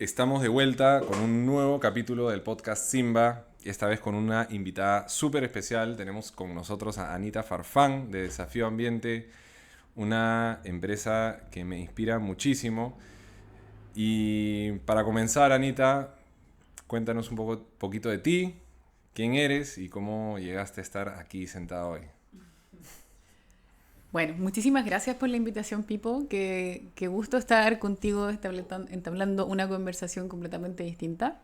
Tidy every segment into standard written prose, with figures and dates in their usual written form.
Estamos de vuelta con un nuevo capítulo del podcast Simba, esta vez con una invitada súper especial. Tenemos con nosotros a Anita Farfán de Desafío Ambiente, una empresa que me inspira muchísimo. Y para comenzar, Anita, cuéntanos un poquito de ti, quién eres y cómo llegaste a estar aquí sentado hoy. Bueno, muchísimas gracias por la invitación, Pipo. Qué gusto estar contigo entablando una conversación completamente distinta.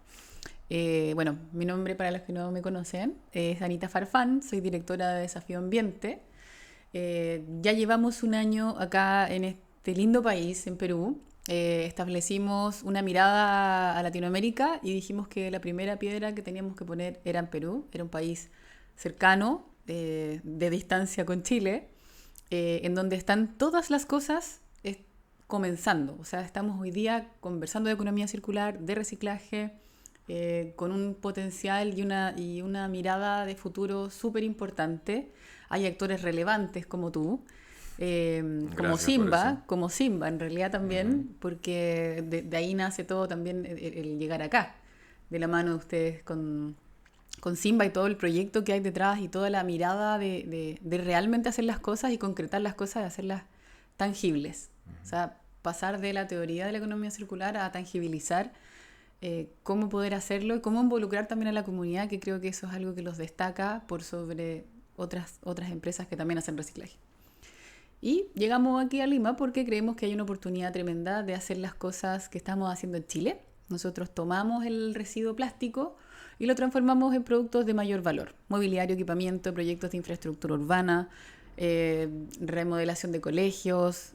Bueno, mi nombre, para los que no me conocen, es Anita Farfán, soy directora de Desafío Ambiente. Ya llevamos un año acá en este lindo país, en Perú. Establecimos una mirada a Latinoamérica y dijimos que la primera piedra que teníamos que poner era en Perú. Era un país cercano, de distancia con Chile, en donde están todas las cosas comenzando. O sea, estamos hoy día conversando de economía circular, de reciclaje, con un potencial y una mirada de futuro súper importante. Hay actores relevantes como tú, Gracias por eso. Como Simba en realidad también, porque de ahí nace todo también el llegar acá, de la mano de ustedes con Simba y todo el proyecto que hay detrás y toda la mirada de realmente hacer las cosas y concretar las cosas y hacerlas tangibles. O sea, pasar de la teoría de la economía circular a tangibilizar cómo poder hacerlo y cómo involucrar también a la comunidad, que creo que eso es algo que los destaca por sobre otras empresas que también hacen reciclaje. Y llegamos aquí a Lima porque creemos que hay una oportunidad tremenda de hacer las cosas que estamos haciendo en Chile. Nosotros tomamos el residuo plástico y lo transformamos en productos de mayor valor. Mobiliario, equipamiento, proyectos de infraestructura urbana, remodelación de colegios,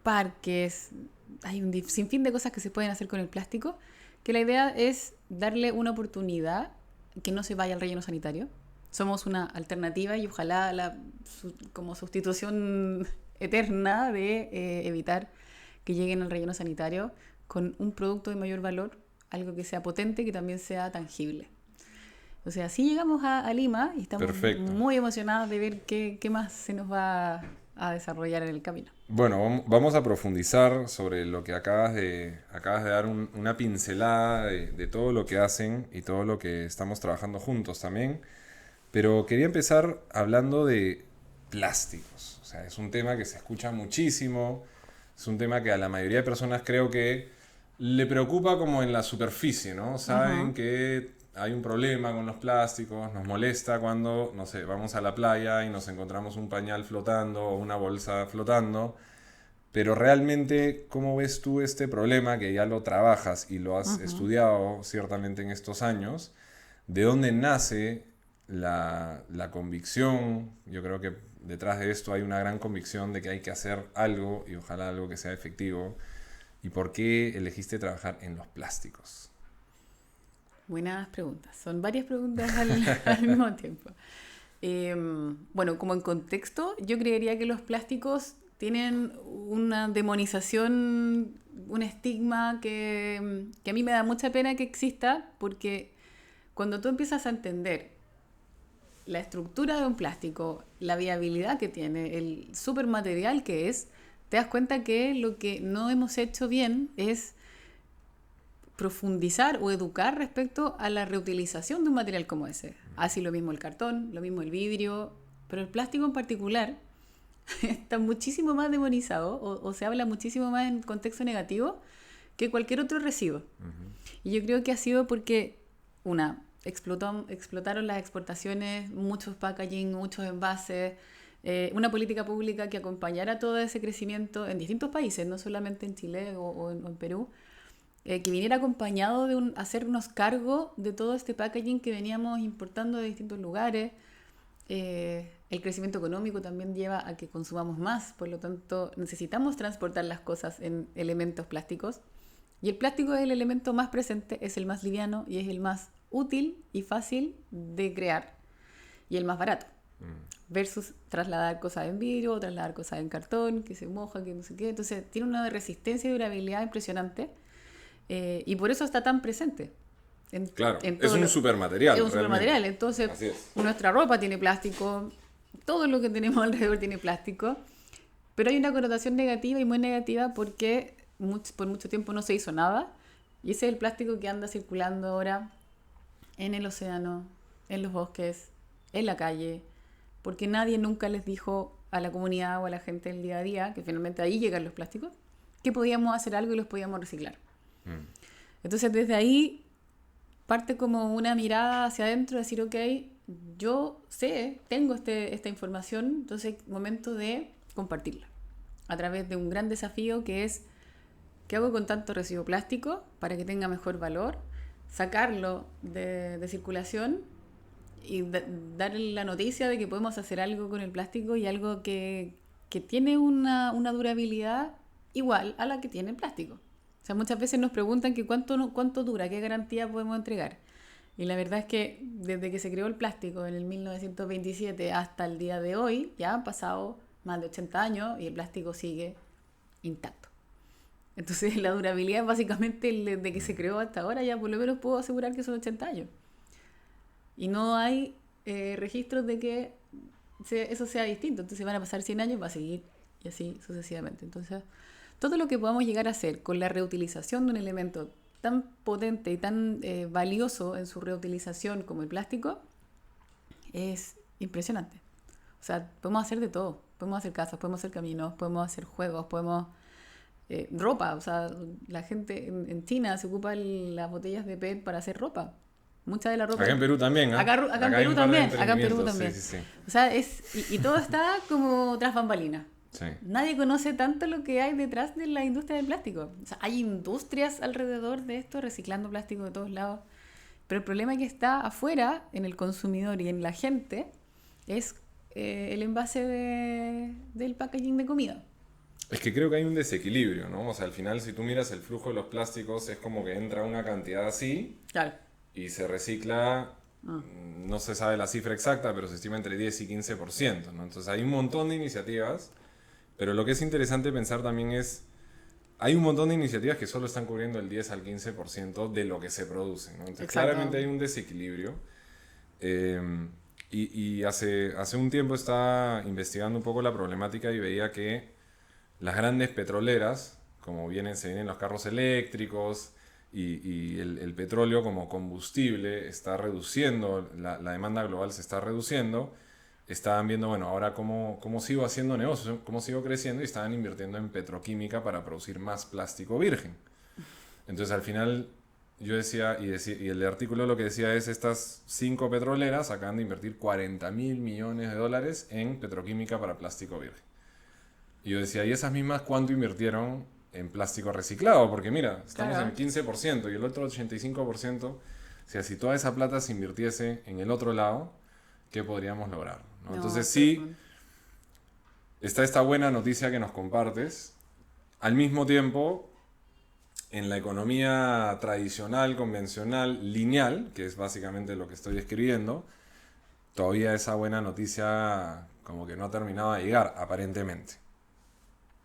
parques. Hay un sinfín de cosas que se pueden hacer con el plástico, que la idea es darle una oportunidad que no se vaya al relleno sanitario. Somos una alternativa y ojalá como sustitución eterna de evitar que lleguen al relleno sanitario con un producto de mayor valor, algo que sea potente y que también sea tangible. O sea, así llegamos a Lima y estamos Perfecto. muy emocionados de ver qué más se nos va a desarrollar en el camino. Bueno, vamos a profundizar sobre lo que acabas de dar una pincelada de todo lo que hacen y todo lo que estamos trabajando juntos también. Pero quería empezar hablando de plásticos. O sea, es un tema que se escucha muchísimo, es un tema que a la mayoría de personas creo que le preocupa como en la superficie, ¿no? Saben Ujú. que hay un problema con los plásticos, nos molesta cuando, no sé, vamos a la playa y nos encontramos un pañal flotando o una bolsa flotando, pero realmente, ¿cómo ves tú este problema que ya lo trabajas y lo has Ujú. estudiado ciertamente en estos años? ¿De dónde nace la convicción? Yo creo que detrás de esto hay una gran convicción de que hay que hacer algo y ojalá algo que sea efectivo. ¿Y por qué elegiste trabajar en los plásticos? Buenas preguntas. Son varias preguntas al mismo tiempo. Bueno, como en contexto, yo creería que los plásticos tienen una demonización, un estigma que a mí me da mucha pena que exista, porque cuando tú empiezas a entender la estructura de un plástico, la viabilidad que tiene, el supermaterial que es, te das cuenta que lo que no hemos hecho bien es profundizar o educar respecto a la reutilización de un material como ese. Así lo mismo el cartón, lo mismo el vidrio, pero el plástico en particular está muchísimo más demonizado o se habla muchísimo más en contexto negativo que cualquier otro residuo. Y yo creo que ha sido porque, explotaron las exportaciones, muchos packaging, muchos envases, una política pública que acompañara todo ese crecimiento en distintos países, no solamente en Chile o en Perú, que viniera acompañado de hacernos cargo de todo este packaging que veníamos importando de distintos lugares. El crecimiento económico también lleva a que consumamos más, por lo tanto necesitamos transportar las cosas en elementos plásticos. Y el plástico es el elemento más presente, es el más liviano y es el más útil y fácil de crear y el más barato. Versus trasladar cosas en vidrio o trasladar cosas en cartón, que se moja, que no sé qué. Entonces tiene una resistencia y durabilidad impresionante, y por eso está tan presente en, Claro, en es todo un lo... Es supermaterial un realmente. supermaterial, entonces Así es. nuestra ropa tiene plástico, todo lo que tenemos alrededor tiene plástico, pero hay una connotación negativa y muy negativa porque por mucho tiempo no se hizo nada Y ese es el plástico que anda circulando ahora en el océano, en los bosques, en la calle, porque nadie nunca les dijo a la comunidad o a la gente del día a día, que finalmente ahí llegan los plásticos, que podíamos hacer algo y los podíamos reciclar. Entonces desde ahí parte como una mirada hacia adentro, decir, ok, yo sé, tengo esta información, entonces es momento de compartirla a través de un gran desafío que es ¿qué hago con tanto residuo plástico para que tenga mejor valor? Sacarlo de circulación y dar la noticia de que podemos hacer algo con el plástico y algo que tiene una durabilidad igual a la que tiene el plástico. O sea, muchas veces nos preguntan que cuánto dura, qué garantía podemos entregar. Y la verdad es que desde que se creó el plástico en el 1927 hasta el día de hoy, ya han pasado más de 80 años y el plástico sigue intacto. Entonces la durabilidad básicamente desde que se creó hasta ahora ya por lo menos puedo asegurar que son 80 años. Y no hay registros de que eso sea distinto. Entonces van a pasar 100 años, va a seguir y así sucesivamente. Entonces todo lo que podamos llegar a hacer con la reutilización de un elemento tan potente y tan valioso en su reutilización como el plástico es impresionante. O sea, podemos hacer de todo. Podemos hacer casas, podemos hacer caminos, podemos hacer juegos, podemos... ropa, o sea, la gente en China se ocupa las botellas de PET para hacer ropa. Mucha de la ropa... Acá en Perú también, ¿eh? Acá en Perú también, acá en Perú también. Sí. O sea, y todo está como tras bambalinas. Sí. Nadie conoce tanto lo que hay detrás de la industria del plástico. O sea, hay industrias alrededor de esto, reciclando plástico de todos lados. Pero el problema que está afuera, en el consumidor y en la gente, es el envase del packaging de comida. Es que creo que hay un desequilibrio, ¿no? O sea, al final, si tú miras el flujo de los plásticos, es como que entra una cantidad así Claro. y se recicla, no se sabe la cifra exacta, pero se estima entre 10 y 15%, ¿no? Entonces hay un montón de iniciativas, pero lo que es interesante pensar también es, hay un montón de iniciativas que solo están cubriendo el 10 al 15% de lo que se produce, ¿no? Entonces claramente hay un desequilibrio. Y hace un tiempo estaba investigando un poco la problemática y veía que las grandes petroleras, como se vienen los carros eléctricos y el petróleo como combustible está reduciendo, la demanda global se está reduciendo, estaban viendo, bueno, ahora cómo sigo haciendo negocios, cómo sigo creciendo, y estaban invirtiendo en petroquímica para producir más plástico virgen. Entonces al final yo decía, y el artículo lo que decía es, estas 5 petroleras acaban de invertir $40.000 millones en petroquímica para plástico virgen. Y yo decía, ¿y esas mismas cuánto invirtieron en plástico reciclado? Porque mira, estamos en el 15% y el otro 85%. O sea, si toda esa plata se invirtiese en el otro lado, ¿qué podríamos lograr? ¿No? Entonces sí, está esta buena noticia que nos compartes. Al mismo tiempo, en la economía tradicional, convencional, lineal, que es básicamente lo que estoy escribiendo, todavía esa buena noticia como que no ha terminado de llegar, aparentemente.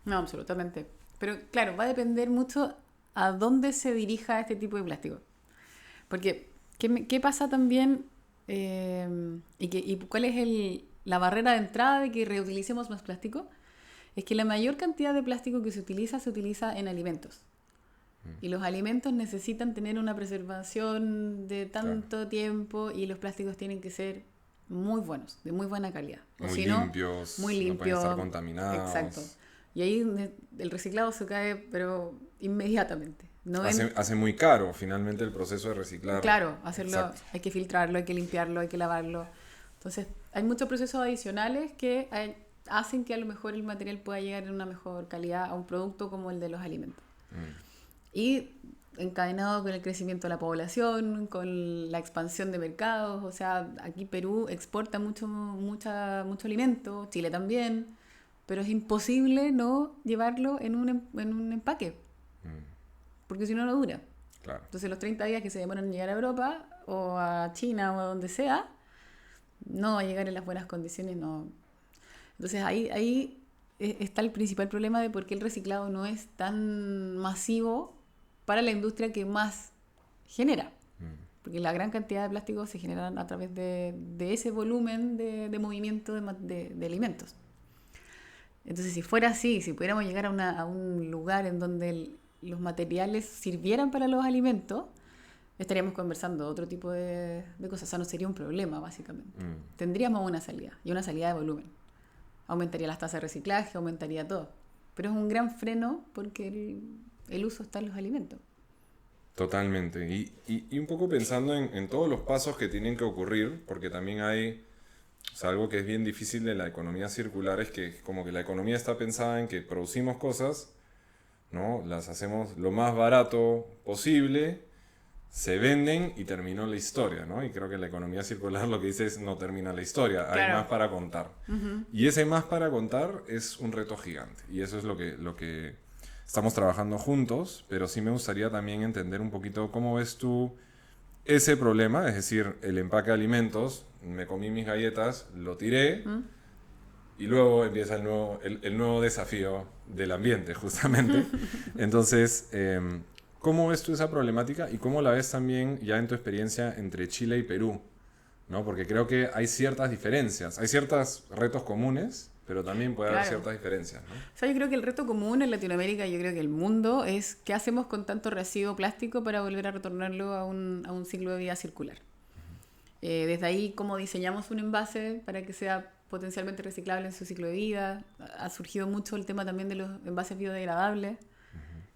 No, absolutamente. Pero claro, va a depender mucho a dónde se dirija este tipo de plástico. Porque, ¿qué pasa también? Y cuál es la barrera de entrada de que reutilicemos más plástico? Es que la mayor cantidad de plástico que se utiliza en alimentos. Y los alimentos necesitan tener una preservación de tanto tiempo y los plásticos tienen que ser muy buenos, de muy buena calidad. Muy limpios, no pueden estar contaminados. Exacto. Y ahí el reciclado se cae, pero inmediatamente. Hace muy caro finalmente el proceso de reciclar. Claro, hacerlo, Exacto. hay que filtrarlo, hay que limpiarlo, hay que lavarlo. Entonces, hay muchos procesos adicionales que hacen que a lo mejor el material pueda llegar en una mejor calidad a un producto como el de los alimentos. Y encadenado con el crecimiento de la población, con la expansión de mercados. O sea, aquí Perú exporta mucho alimento, Chile también, pero es imposible no llevarlo en un empaque, porque si no, no dura. Claro. Entonces los 30 días que se demoran en llegar a Europa o a China o a donde sea, no va a llegar en las buenas condiciones. No. Entonces ahí está el principal problema de por qué el reciclado no es tan masivo para la industria que más genera. Porque la gran cantidad de plásticos se generan a través de ese volumen de movimiento de alimentos. Entonces, si fuera así, si pudiéramos llegar a un lugar en donde los materiales sirvieran para los alimentos, estaríamos conversando otro tipo de cosas. O sea, no sería un problema, básicamente. Tendríamos una salida, y una salida de volumen. Aumentaría las tasas de reciclaje, aumentaría todo. Pero es un gran freno porque el uso está en los alimentos. Totalmente. Y un poco pensando en todos los pasos que tienen que ocurrir, porque también hay, o sea, algo que es bien difícil de la economía circular es que como que la economía está pensada en que producimos cosas, ¿no? Las hacemos lo más barato posible, se venden y terminó la historia, ¿no? Y creo que la economía circular lo que dice es no termina la historia, hay más para contar. Y ese más para contar es un reto gigante. Y eso es lo que estamos trabajando juntos, pero sí me gustaría también entender un poquito cómo ves tú ese problema, es decir, el empaque de alimentos, me comí mis galletas, lo tiré, y luego empieza el nuevo desafío del ambiente, justamente. Entonces, ¿cómo ves tú esa problemática y cómo la ves también ya en tu experiencia entre Chile y Perú? ¿No? Porque creo que hay ciertas diferencias, hay ciertos retos comunes, pero también puede haber ciertas diferencias, ¿no? O sea, yo creo que el reto común en Latinoamérica, yo creo que el mundo, es qué hacemos con tanto residuo plástico para volver a retornarlo a un ciclo de vida circular. Desde ahí, cómo diseñamos un envase para que sea potencialmente reciclable en su ciclo de vida. Ha surgido mucho el tema también de los envases biodegradables,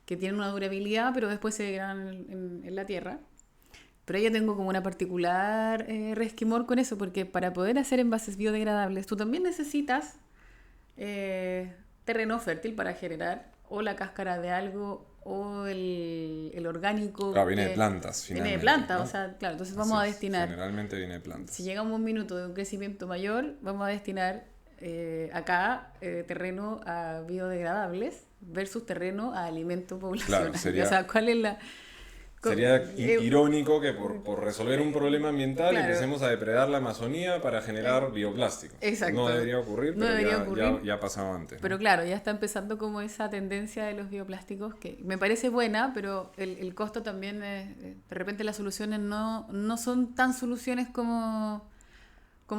que tienen una durabilidad, pero después se degradan en la tierra. Pero yo tengo como una particular resquemor con eso, porque para poder hacer envases biodegradables, tú también necesitas terreno fértil para generar o la cáscara de algo o el orgánico. Claro, viene de plantas, finalmente. Viene de plantas, ¿no? O sea, claro, entonces vamos a destinar. Generalmente viene de plantas. Si llegamos a un minuto de un crecimiento mayor, vamos a destinar acá terreno a biodegradables versus terreno a alimento poblacional. Claro, sería... O sea, ¿cuál es la...? Sería irónico que por resolver un problema ambiental empecemos a depredar la Amazonía para generar bioplástico. Exacto. No debería ocurrir, no pero debería ocurrir. Ya ha pasado antes, ¿no? Pero claro, ya está empezando como esa tendencia de los bioplásticos que me parece buena, pero el costo también es, de repente las soluciones no son tan soluciones como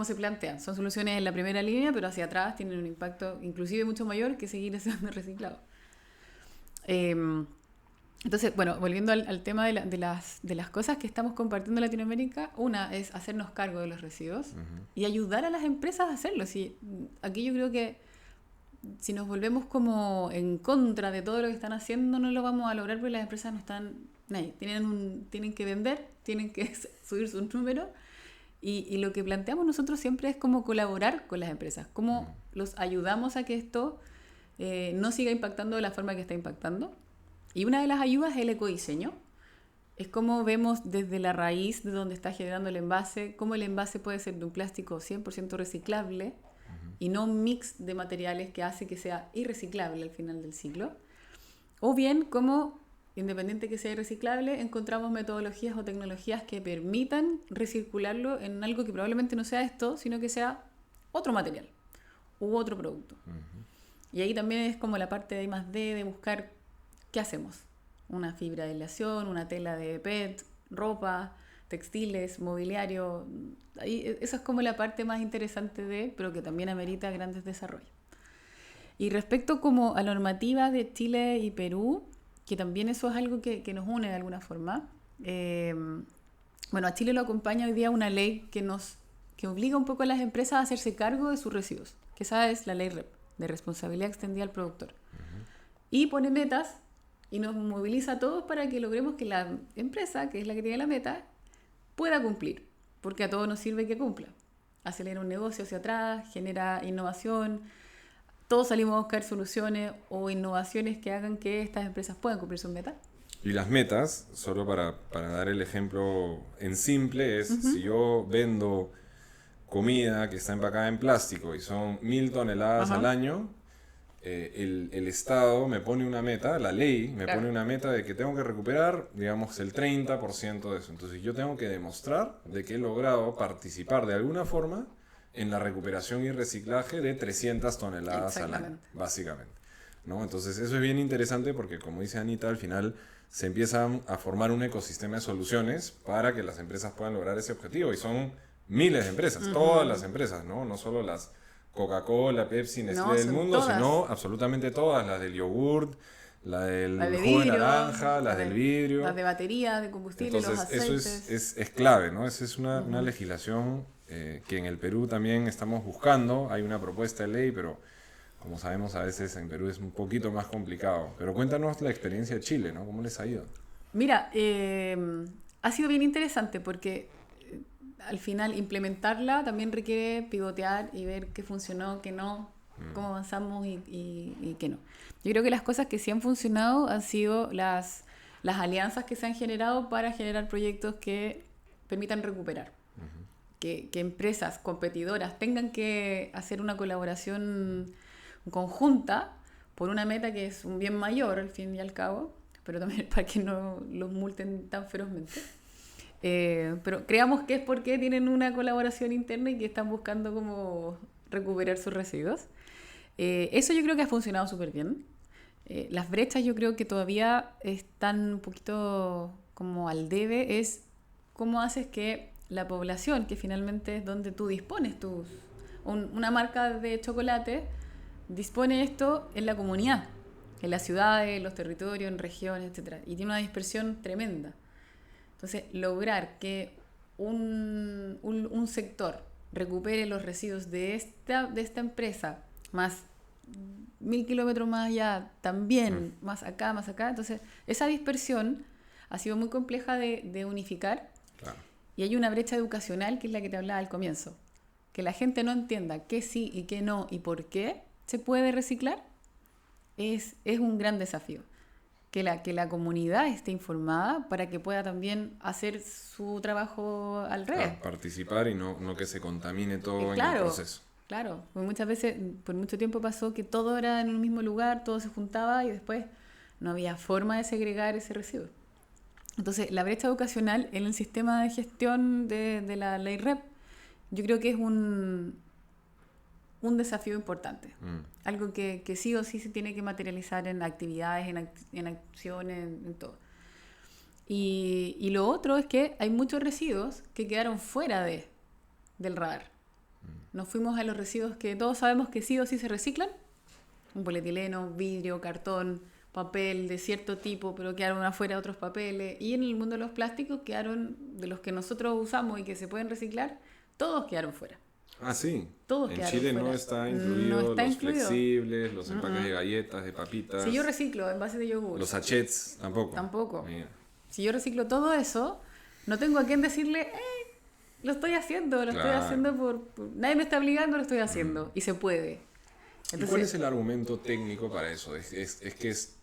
se plantean. Son soluciones en la primera línea, pero hacia atrás tienen un impacto inclusive mucho mayor que seguir siendo reciclado. Entonces, bueno, volviendo al tema de las cosas que estamos compartiendo en Latinoamérica, una es hacernos cargo de los residuos y ayudar a las empresas a hacerlo. Aquí yo creo que si nos volvemos como en contra de todo lo que están haciendo, no lo vamos a lograr porque las empresas no están... tienen que vender, tienen que subir sus números y lo que planteamos nosotros siempre es cómo colaborar con las empresas, cómo los ayudamos a que esto no siga impactando de la forma que está impactando. Y una de las ayudas es el ecodiseño. Es como vemos desde la raíz de donde está generando el envase, cómo el envase puede ser de un plástico 100% reciclable y no un mix de materiales que hace que sea irreciclable al final del ciclo. O bien, cómo, independiente que sea irreciclable, encontramos metodologías o tecnologías que permitan recircularlo en algo que probablemente no sea esto, sino que sea otro material u otro producto. Y ahí también es como la parte de I+D, de buscar qué hacemos. Una fibra de aislación, una tela de PET, ropa, textiles, mobiliario. Ahí, esa es como la parte más interesante pero que también amerita grandes desarrollos. Y respecto como a la normativa de Chile y Perú, que también eso es algo que nos une de alguna forma. Bueno, a Chile lo acompaña hoy día una ley que obliga un poco a las empresas a hacerse cargo de sus residuos, que esa es la ley REP, de responsabilidad extendida al productor. Y pone metas y nos moviliza a todos para que logremos que la empresa, que es la que tiene la meta, pueda cumplir, porque a todos nos sirve que cumpla. Acelera un negocio hacia atrás, genera innovación, todos salimos a buscar soluciones o innovaciones que hagan que estas empresas puedan cumplir sus metas. Y las metas, solo para dar el ejemplo en simple, es si yo vendo comida que está empacada en plástico y son 1.000 toneladas al año, el Estado me pone una meta, la ley me pone una meta de que tengo que recuperar, digamos, el 30% de eso. Entonces yo tengo que demostrar de que he logrado participar de alguna forma en la recuperación y reciclaje de 300 toneladas al año, básicamente, ¿no? Entonces eso es bien interesante porque, como dice Anita, al final se empieza a formar un ecosistema de soluciones para que las empresas puedan lograr ese objetivo. Y son miles de empresas, todas las empresas, ¿no? No solo las Coca-Cola, Pepsi, Nestlé del mundo, sino absolutamente todas, las del yogurt, la del La de jugo de vidrio, naranja, las del vidrio. las de batería, de combustible, Entonces, los aceites. eso es clave, ¿no? Esa es una legislación que en el Perú también estamos buscando. Hay una propuesta de ley, pero como sabemos, a veces en Perú es un poquito más complicado. Pero cuéntanos la experiencia de Chile, ¿no? ¿Cómo les ha ido? Mira, ha sido bien interesante porque al final implementarla también requiere pivotear y ver qué funcionó, qué no, cómo avanzamos y qué no. Yo creo que las cosas que sí han funcionado han sido las alianzas que se han generado para generar proyectos que permitan recuperar. Que empresas competidoras tengan que hacer una colaboración conjunta por una meta que es un bien mayor al fin y al cabo, pero también para que no los multen tan ferozmente. Pero creamos que es porque tienen una colaboración interna y que están buscando cómo recuperar sus residuos. Eso yo creo que ha funcionado súper bien. Las brechas yo creo que todavía están un poquito como al debe, es cómo haces que la población, que finalmente es donde tú dispones una marca de chocolate, dispone esto en la comunidad, en las ciudades, en los territorios, en regiones, etc. Y tiene una dispersión tremenda. Entonces, lograr que un sector recupere los residuos de esta empresa, más 1000 kilómetros más allá, también, más acá, entonces, esa dispersión ha sido muy compleja de unificar. Claro. Y hay una brecha educacional que es la que te hablaba al comienzo. Que la gente no entienda qué sí y qué no y por qué se puede reciclar es un gran desafío. Que la comunidad esté informada para que pueda también hacer su trabajo al revés. Claro, participar y no que se contamine todo Claro, en el proceso. Claro, porque muchas veces, por mucho tiempo pasó que todo era en un mismo lugar, todo se juntaba y después no había forma de segregar ese residuo. Entonces, la brecha educacional en el sistema de gestión de la ley REP, yo creo que es un desafío importante. Algo que sí o sí se tiene que materializar en actividades, en acciones, en todo. Y lo otro es que hay muchos residuos que quedaron fuera del radar. Nos fuimos a los residuos que todos sabemos que sí o sí se reciclan. Un polietileno, vidrio, cartón, papel de cierto tipo, pero quedaron afuera otros papeles. Y en el mundo de los plásticos quedaron, de los que nosotros usamos y que se pueden reciclar, todos quedaron fuera. Ah, sí. Todos en Chile fuera. no está incluido No está los incluido. flexibles, los empaques de galletas, de papitas. Si yo reciclo envases de yogur. Los sachets, tampoco. Tampoco. Mira. Si yo reciclo todo eso, no tengo a quién decirle, lo estoy haciendo, lo estoy haciendo nadie me está obligando, lo estoy haciendo. Y se puede. Entonces, ¿y cuál es el argumento técnico para eso? Es que es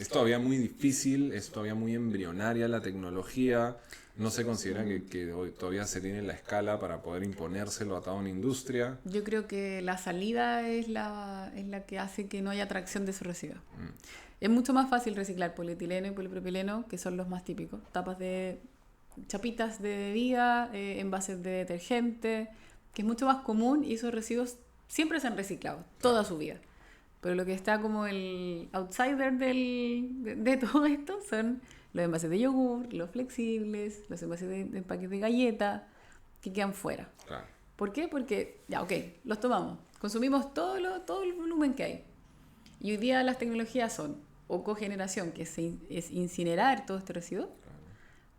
todavía muy difícil, es todavía muy embrionaria la tecnología. ¿No se considera que hoy todavía se tiene la escala para poder imponérselo a toda una industria? Yo creo que la salida es la que hace que no haya atracción de esos residuos. Es mucho más fácil reciclar polietileno y polipropileno, que son los más típicos. Tapas de chapitas de bebida, envases de detergente, que es mucho más común y esos residuos siempre se han reciclado, toda su vida. Pero lo que está como el outsider de todo esto son los envases de yogur, los flexibles, los envases de empaques de galleta, que quedan fuera. Claro. ¿Por qué? Porque, los tomamos, consumimos todo el volumen que hay. Y hoy día las tecnologías son o cogeneración, que es incinerar todo este residuo,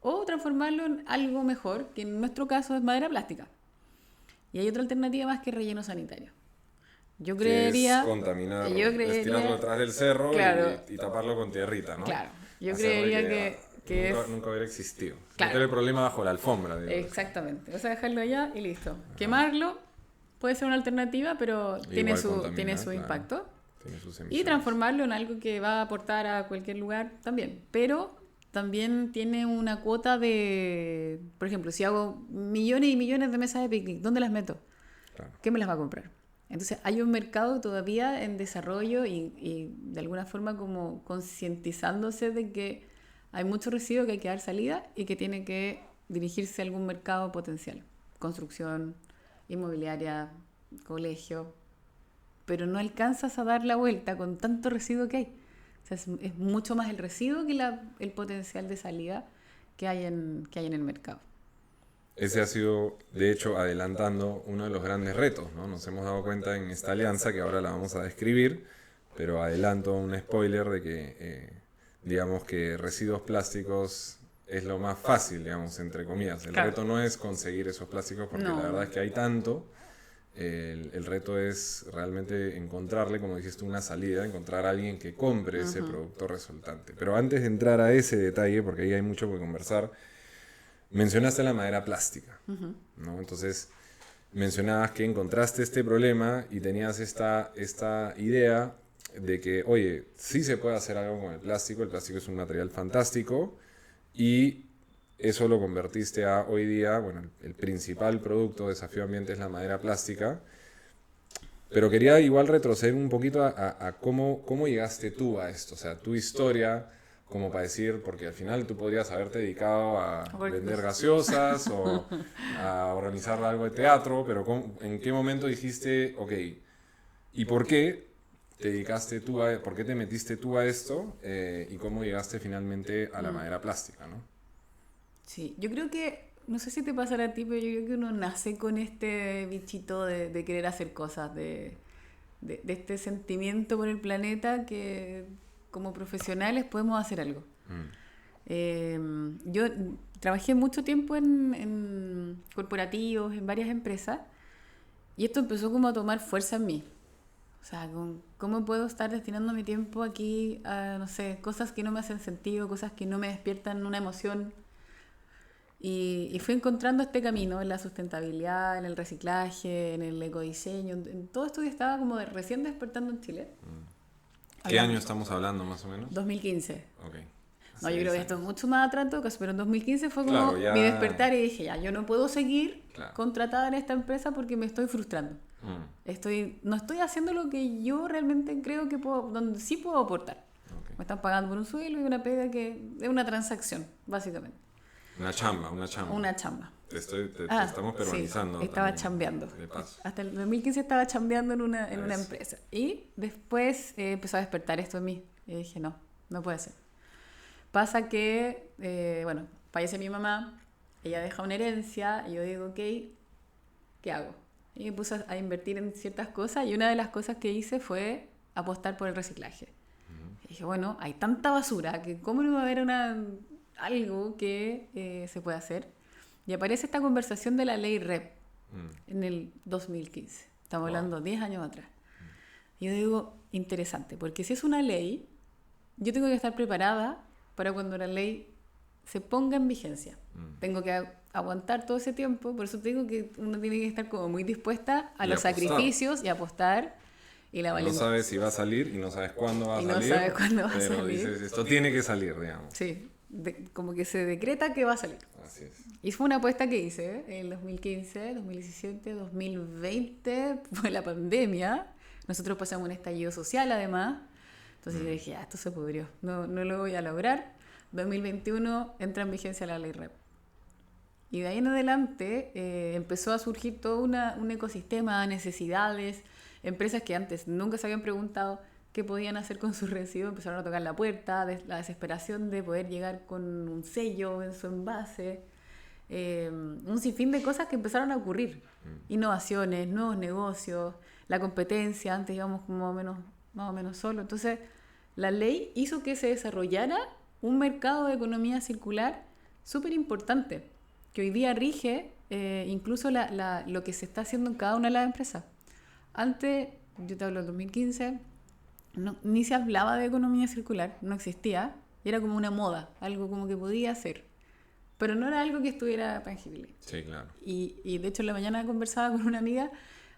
o transformarlo en algo mejor, que en nuestro caso es madera plástica. Y hay otra alternativa más que relleno sanitario. Yo creería... Es contaminarlo, es tirarlo detrás del cerro, claro, y taparlo con tierrita, ¿no? Claro, yo creería que nunca hubiera existido. Claro. Meter el problema bajo la alfombra. Digamos. Exactamente, o sea, dejarlo allá y listo. Ajá. Quemarlo puede ser una alternativa, pero tiene su impacto. Tiene sus emisiones. Y transformarlo en algo que va a aportar a cualquier lugar también. Pero también tiene una cuota de... Por ejemplo, si hago millones y millones de mesas de picnic, ¿dónde las meto? Claro. ¿Qué me las va a comprar? Entonces hay un mercado todavía en desarrollo y de alguna forma como concientizándose de que hay mucho residuo que hay que dar salida y que tiene que dirigirse a algún mercado potencial. Construcción, inmobiliaria, colegio. Pero no alcanzas a dar la vuelta con tanto residuo que hay. O sea, es mucho más el residuo que el potencial de salida que hay en el mercado. Ese ha sido, de hecho, adelantando uno de los grandes retos, ¿no? Nos hemos dado cuenta en esta alianza, que ahora la vamos a describir, pero adelanto un spoiler de que digamos que residuos plásticos es lo más fácil, digamos, entre comillas. El reto no es conseguir esos plásticos porque la verdad es que hay tanto. El reto es realmente encontrarle, como dijiste, una salida, encontrar a alguien que compre ese producto resultante. Pero antes de entrar a ese detalle, porque ahí hay mucho que conversar, mencionaste la madera plástica, ¿no? Entonces, mencionabas que encontraste este problema y tenías esta idea de que, oye, sí se puede hacer algo con el plástico es un material fantástico y eso lo convertiste a hoy día, bueno, el principal producto de Desafío Ambiente es la madera plástica, pero quería igual retroceder un poquito a cómo llegaste tú a esto, o sea, tu historia, como para decir, porque al final tú podrías haberte dedicado a vender gaseosas o a organizar algo de teatro, pero ¿en qué momento dijiste, ok, ¿y por qué te dedicaste tú por qué te metiste tú a esto y cómo llegaste finalmente a la madera plástica, ¿no? Sí, yo creo que, no sé si te pasará a ti, pero yo creo que uno nace con este bichito de querer hacer cosas, de este sentimiento por el planeta que como profesionales podemos hacer algo. Yo trabajé mucho tiempo en corporativos, en varias empresas, y esto empezó como a tomar fuerza en mí. O sea, ¿cómo puedo estar destinando mi tiempo aquí a, no sé, cosas que no me hacen sentido, cosas que no me despiertan una emoción? Y fui encontrando este camino en la sustentabilidad, en el reciclaje, en el ecodiseño, en todo esto que estaba como recién despertando en Chile. ¿Qué año estamos hablando más o menos? 2015. Ok. No, yo creo que esto es mucho más atrás en todo caso, pero en 2015 fue como mi despertar y dije, ya, yo no puedo seguir contratada en esta empresa porque me estoy frustrando. No estoy haciendo lo que yo realmente creo que puedo, donde sí puedo aportar. Me están pagando por un sueldo y una pega que es una transacción, básicamente. Una chamba. Una chamba. Te estamos peruanizando. Sí, estaba chambeando. Hasta el 2015 estaba chambeando en una empresa. Y después empezó a despertar esto en mí. Y dije, no puede ser. Pasa que, bueno, fallece mi mamá, ella deja una herencia, y yo digo, ok, ¿qué hago? Y me puse a invertir en ciertas cosas, y una de las cosas que hice fue apostar por el reciclaje. Y dije, bueno, hay tanta basura, que ¿cómo no va a haber algo que se puede hacer? Y aparece esta conversación de la ley REP en el 2015. Estamos hablando 10 años atrás. Y yo digo, interesante, porque si es una ley, yo tengo que estar preparada para cuando la ley se ponga en vigencia. Tengo que aguantar todo ese tiempo, por eso te digo que uno tiene que estar como muy dispuesta a los sacrificios y apostar. Y la valentía. No sabes si va a salir y no sabes cuándo va a salir. No sabes cuándo va a pero salir. Dices, esto tiene que salir, digamos. Sí, como que se decreta que va a salir. Así es. Y fue una apuesta que hice en 2015, 2017, 2020, fue la pandemia. Nosotros pasamos un estallido social además. Entonces yo dije, esto se pudrió, no lo voy a lograr. 2021 entra en vigencia la ley REP. Y de ahí en adelante empezó a surgir todo un ecosistema de necesidades. Empresas que antes nunca se habían preguntado qué podían hacer con sus residuos empezaron a tocar la puerta, la desesperación de poder llegar con un sello en su envase. Un sinfín de cosas que empezaron a ocurrir. Innovaciones, nuevos negocios, la competencia, antes íbamos más o menos solo. Entonces, la ley hizo que se desarrollara un mercado de economía circular súper importante, que hoy día rige incluso lo que se está haciendo en cada una de las empresas. Antes, yo te hablo del 2015, ni se hablaba de economía circular, no existía, y era como una moda, algo como que podía ser, pero no era algo que estuviera tangible. Sí, claro. Y de hecho en la mañana conversaba con una amiga,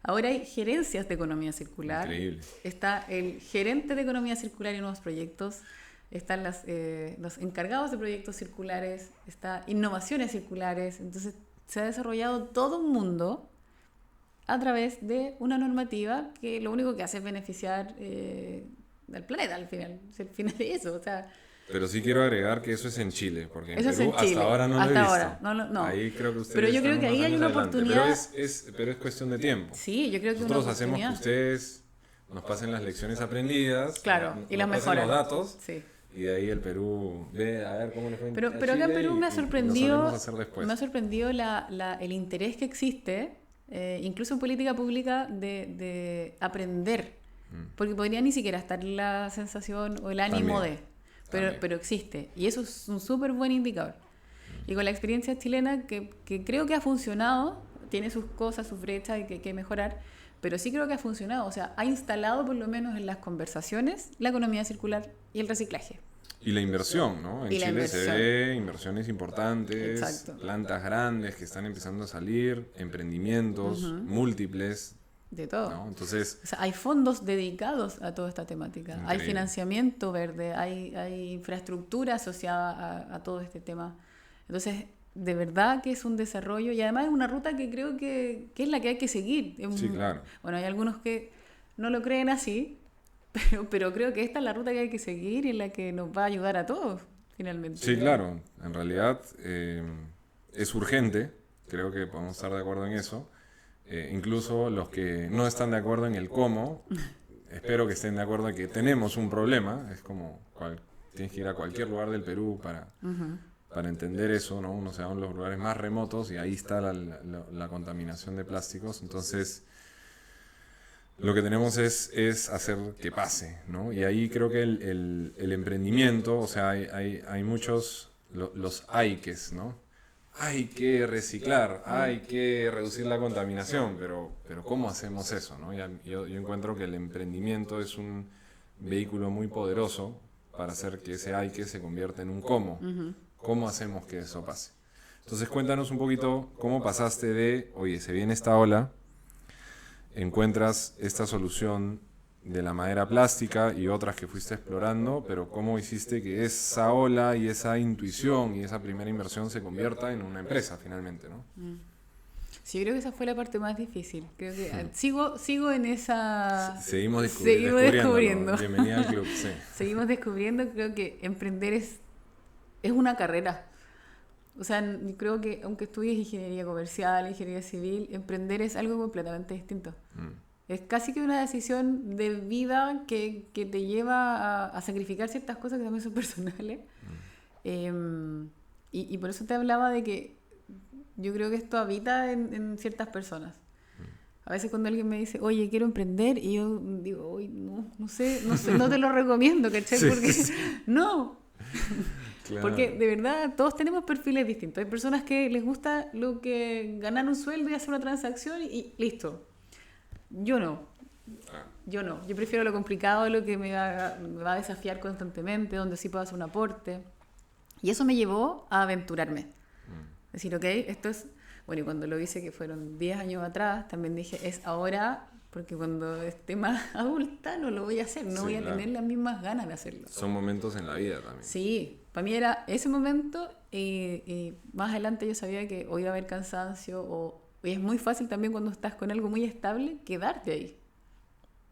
ahora hay gerencias de economía circular. Increíble. Está el gerente de economía circular y nuevos proyectos, están los encargados de proyectos circulares, está innovaciones circulares, entonces se ha desarrollado todo un mundo a través de una normativa que lo único que hace es beneficiar al planeta al final. El final es eso, o sea... Pero sí quiero agregar que eso es en Chile, porque en Perú es en Chile. Hasta ahora no lo he visto. Ahora, no. Ahí creo que ustedes pero yo creo que ahí hay una oportunidad. Pero es cuestión de tiempo. Sí, yo creo que nosotros hacemos que ustedes nos pasen las lecciones aprendidas. Claro, y las mejoras. Los datos. Sí. Y de ahí el Perú ve a ver cómo le fue. Pero acá en Perú me ha sorprendido Me el interés que existe, incluso en política pública, de aprender. Porque podría ni siquiera estar la sensación o el ánimo de... pero existe. Y eso es un súper buen indicador. Y con la experiencia chilena, que creo que ha funcionado, tiene sus cosas, sus brechas y que hay que mejorar, pero sí creo que ha funcionado. O sea, ha instalado por lo menos en las conversaciones la economía circular y el reciclaje. Y la inversión, ¿no? En Y la Chile inversión. se ve inversiones importantes, Exacto. plantas grandes que están empezando a salir, emprendimientos múltiples, De todo. ¿no? Entonces, O sea, hay fondos dedicados a toda esta temática. Increíble. Hay financiamiento verde, hay infraestructura asociada a todo este tema. Entonces, de verdad que es un desarrollo y además es una ruta que creo que es la que hay que seguir. sí, claro. Bueno, hay algunos que no lo creen así, pero creo que esta es la ruta que hay que seguir y en la que nos va a ayudar a todos, finalmente. Sí, claro. En realidad es urgente, creo que podemos estar de acuerdo en eso. Incluso los que no están de acuerdo en el cómo, espero que estén de acuerdo en que tenemos un problema. Es como, tienes que ir a cualquier lugar del Perú para entender eso, ¿no? Uno se va a los lugares más remotos y ahí está la contaminación de plásticos. Entonces, lo que tenemos es hacer que pase, ¿no? Y ahí creo que el emprendimiento, o sea, hay muchos, los hayques, ¿no? Hay que reciclar, hay que reducir la contaminación, pero ¿cómo hacemos eso, no? Yo encuentro que el emprendimiento es un vehículo muy poderoso para hacer que ese hay que se convierta en un cómo. ¿Cómo hacemos que eso pase? Entonces cuéntanos un poquito cómo pasaste de, oye, se viene esta ola, encuentras esta solución de la madera plástica y otras que fuiste explorando, pero cómo hiciste que esa ola y esa intuición y esa primera inversión se convierta en una empresa finalmente, ¿no? Sí, yo creo que esa fue la parte más difícil. Creo que sigo en esa... Seguimos descubriendo. Bienvenida al club, sí. Seguimos descubriendo. Creo que emprender es una carrera. O sea, creo que aunque estudies ingeniería comercial, ingeniería civil, emprender es algo completamente distinto. Es casi que una decisión de vida que te lleva a sacrificar ciertas cosas que también son personales. Y por eso te hablaba de que yo creo que esto habita en ciertas personas. A veces cuando alguien me dice, oye, quiero emprender, y yo digo, oye, no sé, no te lo recomiendo, ¿cachai? Sí, Porque sí. no. Claro. Porque de verdad todos tenemos perfiles distintos. Hay personas que les gusta lo que ganar un sueldo y hacer una transacción y listo. Yo no. Yo prefiero lo complicado, lo que me va a desafiar constantemente, donde sí puedo hacer un aporte. Y eso me llevó a aventurarme. Decir, ok, esto es... Bueno, y cuando lo hice, que fueron 10 años atrás, también dije, es ahora, porque cuando esté más adulta no lo voy a hacer, no voy a tener las mismas ganas de hacerlo. Son momentos en la vida también. Sí, para mí era ese momento y más adelante yo sabía que o iba a haber cansancio y es muy fácil también cuando estás con algo muy estable quedarte ahí.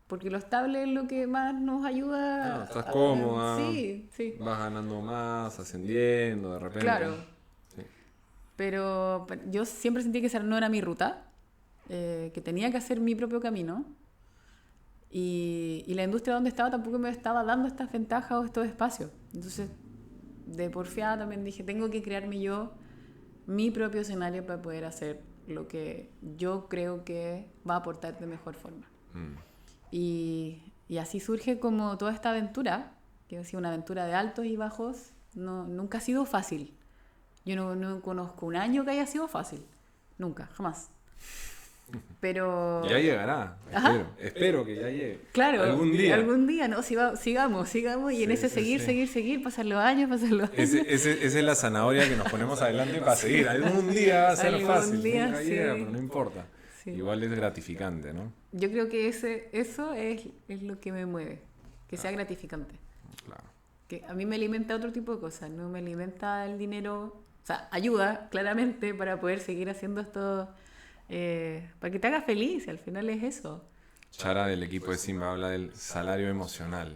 Porque lo estable es lo que más nos ayuda. Estás cómoda, sí. vas ganando más, ascendiendo de repente. Claro. Sí. Pero yo siempre sentí que esa no era mi ruta, que tenía que hacer mi propio camino. Y la industria donde estaba tampoco me estaba dando estas ventajas o estos espacios. Entonces, de porfiada también dije, tengo que crearme yo mi propio escenario para poder hacer lo que yo creo que va a aportar de mejor forma. Y así surge como toda esta aventura, que ha sido una aventura de altos y bajos. Nunca ha sido fácil. Yo no conozco un año que haya sido fácil. Nunca, jamás. Pero... Ya llegará, espero que ya llegue. Claro, algún día. ¿no? Sigamos. Y en ese seguir, pasar los años. Esa es la zanahoria que nos ponemos adelante para seguir. Algún día va a ser fácil, nunca llega, pero no importa. Sí. Igual es gratificante, ¿no? Yo creo que eso es lo que me mueve, que sea gratificante. Claro. Que a mí me alimenta otro tipo de cosas, no me alimenta el dinero, o sea, ayuda claramente para poder seguir haciendo esto, para que te haga feliz, al final es eso. Chara del equipo de Simba habla del salario emocional.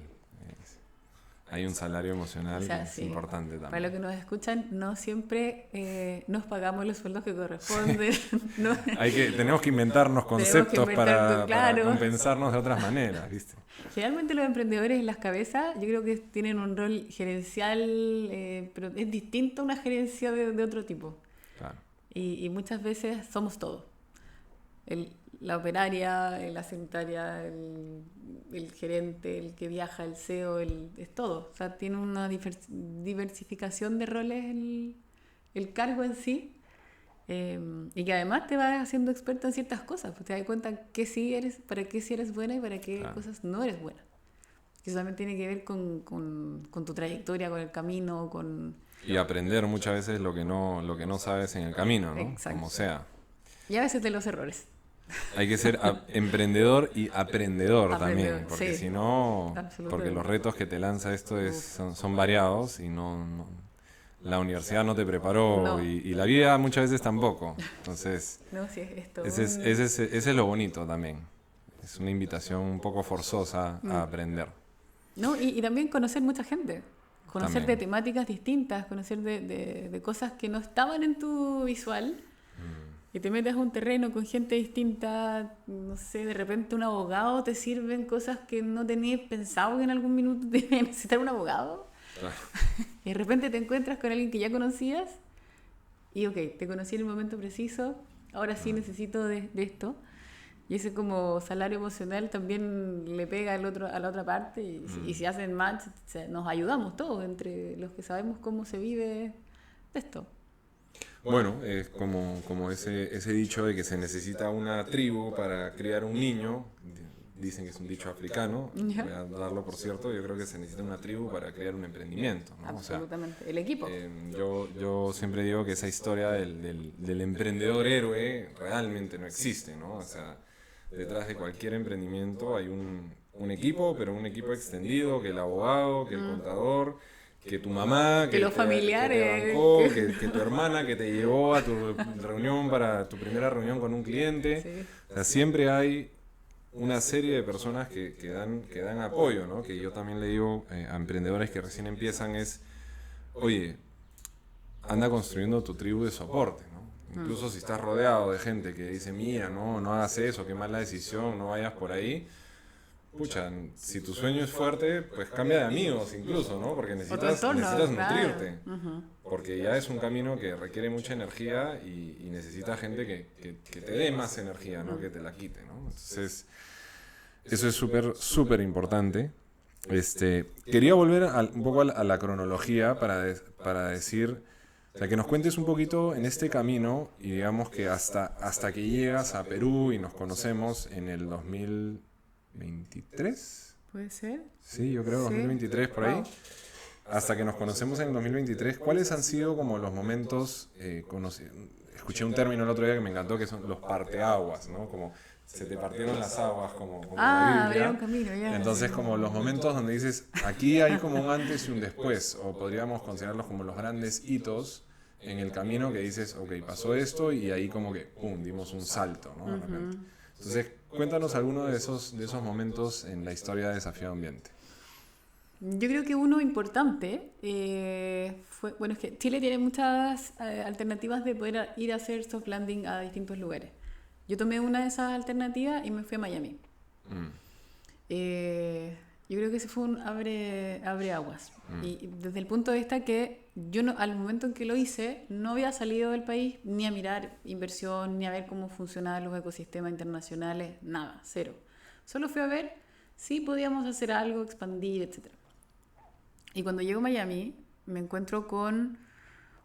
Hay un salario emocional, o sea, que es importante también. Para los que nos escuchan, no siempre nos pagamos los sueldos que corresponden. No. Tenemos que inventarnos conceptos para compensarnos de otras maneras, ¿viste? Generalmente los emprendedores en las cabezas, yo creo que tienen un rol gerencial, pero es distinto a una gerencia de otro tipo. Claro. Y muchas veces somos todo. la operaria, la secretaria, el gerente, el que viaja, el CEO, es todo. O sea, tiene una diversificación de roles el cargo en sí. Y que además te vas haciendo experto en ciertas cosas, pues te das cuenta que sí eres, para qué sí eres buena y para qué cosas no eres buena. Eso también tiene que ver con tu trayectoria, con el camino, con... Y aprender muchas veces lo que no sabes en el camino, ¿no? Exacto. Como sea. Y a veces de los errores. Hay que ser emprendedor y aprendedor también, porque sí, si no, absolutamente. porque los retos que te lanza esto son variados y la universidad no te preparó No. y la vida muchas veces tampoco. Entonces, No, sí, esto. ese es lo bonito también. Es una invitación un poco forzosa a aprender. No, y también conocer mucha gente. Conocer También. de temáticas distintas, conocer de cosas que no estaban en tu visual. Y te metes a un terreno con gente distinta, no sé, de repente un abogado te sirven cosas que no tenías pensado que en algún minuto te iba a necesitar un abogado. Claro. Y de repente te encuentras con alguien que ya conocías y ok, te conocí en el momento preciso, ahora sí necesito de esto. Y ese como salario emocional también le pega a la otra parte y si hacen match, nos ayudamos todos entre los que sabemos cómo se vive esto. Bueno, es como ese dicho de que se necesita una tribu para criar un niño. Dicen que es un dicho africano. Ya. Voy a darlo por cierto. Yo creo que se necesita una tribu para crear un emprendimiento, ¿no? Absolutamente. El equipo. Yo siempre digo que esa historia del emprendedor héroe realmente no existe, ¿no? O sea, detrás de cualquier emprendimiento hay un equipo, pero un equipo extendido, que el abogado, que el contador, que tu mamá, Que los familiares. que te bancó, que tu hermana que te llevó a tu reunión para tu primera reunión con un cliente. Sí. O sea, siempre hay una serie de personas que dan apoyo, ¿no? Que yo también le digo a emprendedores que recién empiezan es, oye, anda construyendo tu tribu de soporte, ¿no? Incluso si estás rodeado de gente que dice, mira, no hagas eso, qué mala decisión, no vayas por ahí. Pucha, si tu sueño es fuerte, pues cambia de amigos incluso, ¿no? Porque necesitas nutrirte. Uh-huh. Porque ya es un camino que requiere mucha energía y necesita gente que te dé más energía, no que te la quite, ¿no? Entonces, eso es súper importante. Quería volver un poco a la cronología para decir, o sea, que nos cuentes un poquito en este camino y digamos que hasta que llegas a Perú y nos conocemos en el 2023. ¿Puede ser? Sí, yo creo 2023 por ahí. Wow. Hasta que nos conocemos en el 2023, ¿cuáles han sido como los momentos, escuché un término el otro día que me encantó, que son los parteaguas, ¿no? Como se te partieron las aguas, como la Biblia. Abrieron camino, ya. Entonces, como los momentos donde dices, aquí hay como un antes y un después, o podríamos considerarlos como los grandes hitos en el camino que dices, ok, pasó esto y ahí como que, pum, dimos un salto, ¿no? De repente. Entonces, cuéntanos alguno de esos momentos en la historia de Desafío Ambiente. Yo creo que uno importante fue, bueno, es que Chile tiene muchas alternativas de poder ir a hacer soft landing a distintos lugares. Yo tomé una de esas alternativas y me fui a Miami. Yo creo que ese fue un abre aguas. Y desde el punto de vista que yo al momento en que lo hice no había salido del país ni a mirar inversión, ni a ver cómo funcionaban los ecosistemas internacionales, nada, cero. Solo fui a ver si podíamos hacer algo, expandir, etc. Y cuando llego a Miami me encuentro con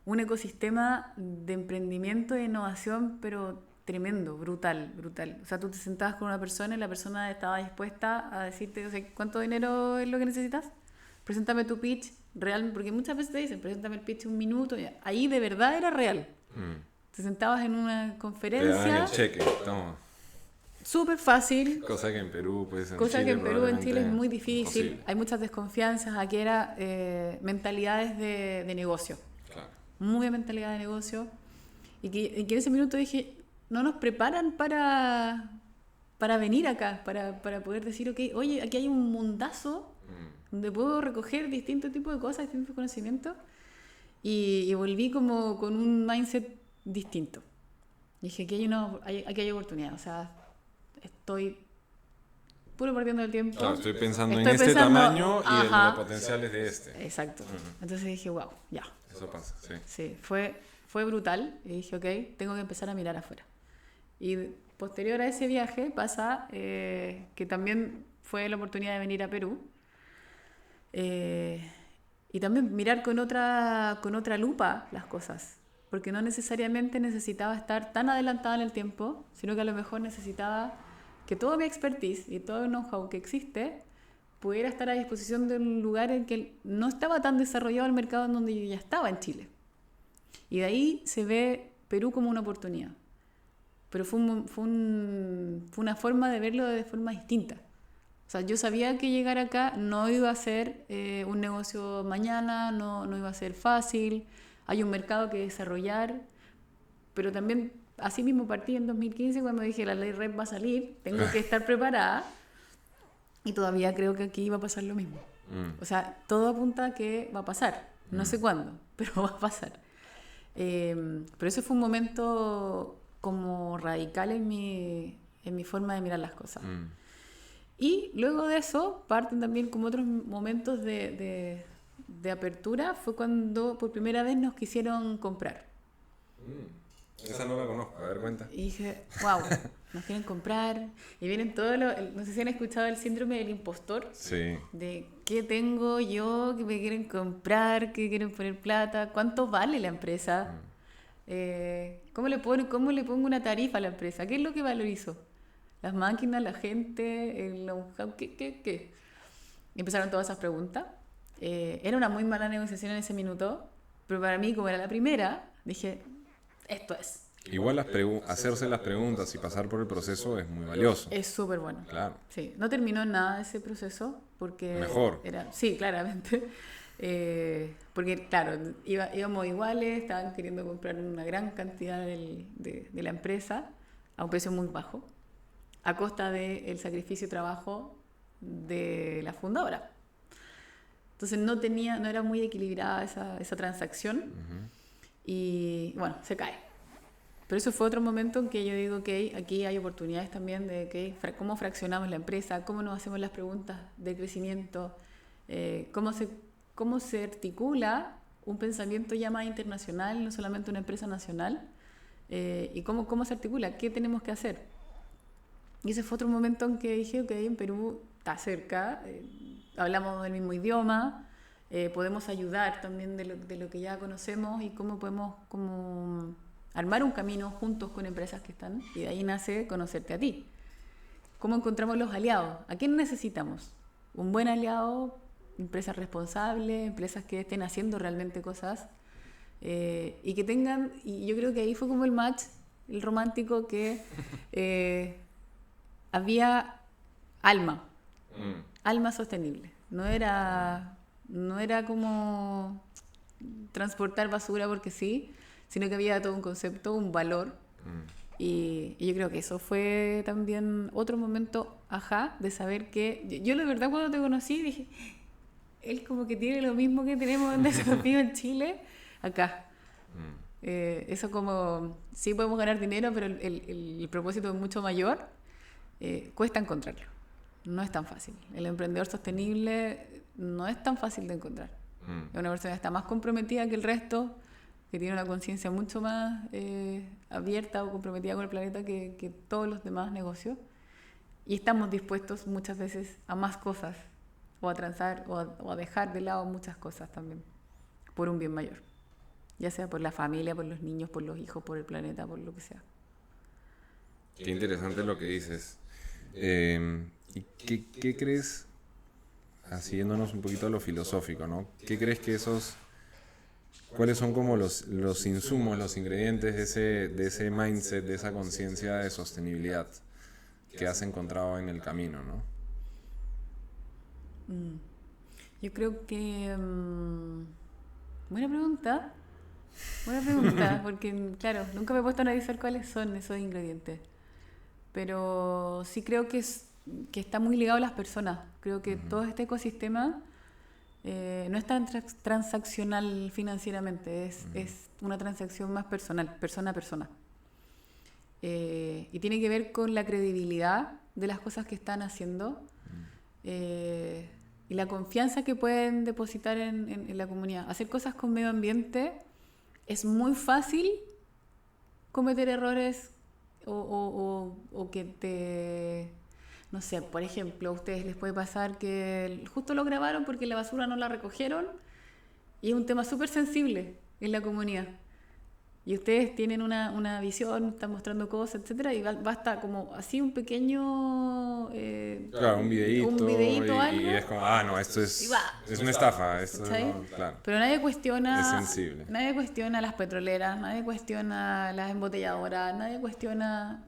un ecosistema de emprendimiento e innovación, pero tremendo, brutal. O sea, tú te sentabas con una persona y la persona estaba dispuesta a decirte, o sea, ¿cuánto dinero es lo que necesitas? Preséntame tu pitch real, porque muchas veces te dicen, preséntame el pitch un minuto. Y ahí de verdad era real. Te sentabas en una conferencia. Te dan el cheque, toma. Súper fácil. Cosa que en Perú, pues en Cosa Chile que en Perú, en Chile es muy difícil. Imposible. Hay muchas desconfianzas. Aquí era mentalidades de negocio. Claro. Muy de mentalidad de negocio. Y que en ese minuto dije, no nos preparan para venir acá, para poder decir, ok, oye, aquí hay un mundazo donde puedo recoger distintos tipos de cosas, distintos conocimientos. Y volví como con un mindset distinto. Dije, aquí hay oportunidad. O sea, estoy puro perdiendo el tiempo. Claro, estoy pensando Estoy en este pensando, tamaño y en ajá. los potenciales de este. Exacto. Entonces dije, wow, ya. Eso pasa, sí. Sí, fue brutal. Y dije, ok, tengo que empezar a mirar afuera. Y posterior a ese viaje pasa que también fue la oportunidad de venir a Perú. Y también mirar con otra lupa las cosas, porque no necesariamente necesitaba estar tan adelantada en el tiempo, sino que a lo mejor necesitaba que toda mi expertise y todo el know-how que existe pudiera estar a disposición de un lugar en que no estaba tan desarrollado el mercado en donde yo ya estaba en Chile. Y de ahí se ve Perú como una oportunidad. Pero fue una forma de verlo de forma distinta. O sea, yo sabía que llegar acá no iba a ser un negocio mañana, no iba a ser fácil, hay un mercado que desarrollar, pero también así mismo partí en 2015 cuando dije la ley REP va a salir, tengo que estar preparada, y todavía creo que aquí va a pasar lo mismo. O sea, todo apunta a que va a pasar, no sé cuándo, pero va a pasar. Pero ese fue un momento como radical en mi forma de mirar las cosas. Y luego de eso parten también como otros momentos de apertura. Fue cuando por primera vez nos quisieron comprar. Esa no la conozco, a ver, cuenta. Y dije, wow, nos quieren comprar. Y vienen todos los... No sé si han escuchado el síndrome del impostor. Sí. De qué tengo yo, que me quieren comprar, que quieren poner plata, cuánto vale la empresa. ¿Cómo le pongo una tarifa a la empresa? ¿Qué es lo que valorizo? Las máquinas, la gente, el know-how, ¿qué? Y empezaron todas esas preguntas. Era una muy mala negociación en ese minuto, pero para mí, como era la primera, dije, esto es. Igual hacerse las preguntas y pasar por el proceso es muy valioso. Es súper bueno. Claro. Sí, no terminó en nada ese proceso, porque... Mejor. Sí, claramente. Porque, claro, íbamos iguales, estaban queriendo comprar una gran cantidad de la empresa a un precio muy bajo, a costa del sacrificio y trabajo de la fundadora. Entonces no era muy equilibrada esa transacción. Y bueno, se cae. Pero eso fue otro momento en que yo digo que aquí hay oportunidades también de cómo fraccionamos la empresa, cómo nos hacemos las preguntas de crecimiento, cómo se articula un pensamiento ya más internacional, no solamente una empresa nacional, y cómo se articula, qué tenemos que hacer. Y ese fue otro momento en que dije, ok, en Perú está cerca, hablamos del mismo idioma, podemos ayudar también de lo que ya conocemos y cómo podemos armar un camino juntos con empresas que están, y de ahí nace conocerte a ti. ¿Cómo encontramos los aliados? ¿A quién necesitamos? Un buen aliado, empresas responsables, empresas que estén haciendo realmente cosas y que tengan, y yo creo que ahí fue como el match, el romántico, que había alma sostenible. No era como transportar basura porque sí, sino que había todo un concepto, un valor. Y yo creo que eso fue también otro momento, de saber que... Yo de verdad cuando te conocí dije, él como que tiene lo mismo que tenemos en Desafío en Chile, acá. Eso como, sí podemos ganar dinero, pero el propósito es mucho mayor. Cuesta encontrarlo. No es tan fácil. El emprendedor sostenible no es tan fácil de encontrar. Es una persona que está más comprometida que el resto, que tiene una conciencia mucho más abierta o comprometida con el planeta que todos los demás negocios. Y estamos dispuestos muchas veces a más cosas, o a transar, o a dejar de lado muchas cosas también, por un bien mayor. Ya sea por la familia, por los niños, por los hijos, por el planeta, por lo que sea. Qué interesante lo que dices. ¿Y qué crees, así yéndonos un poquito a lo filosófico, ¿no? ¿Qué crees que cuáles son como los insumos, los ingredientes de ese mindset, de esa conciencia de sostenibilidad que has encontrado en el camino, ¿no? Yo creo que... buena pregunta, porque claro, nunca me he puesto a analizar cuáles son esos ingredientes. Pero sí creo que está muy ligado a las personas. Creo que todo este ecosistema no es tan transaccional financieramente, es una transacción más personal, persona a persona. Y tiene que ver con la credibilidad de las cosas que están haciendo y la confianza que pueden depositar en la comunidad. Hacer cosas con medio ambiente es muy fácil cometer errores o que te... No sé, por ejemplo, a ustedes les puede pasar que justo lo grabaron porque la basura no la recogieron y es un tema súper sensible en la comunidad. Y ustedes tienen una visión, están mostrando cosas, etcétera, y basta como así un pequeño... Claro, un videíto algo. y es como, no, esto Y va. es una estafa. Esto ¿Cachai? no, claro. Pero nadie cuestiona... Es sensible. Nadie cuestiona las petroleras, nadie cuestiona las embotelladoras, nadie cuestiona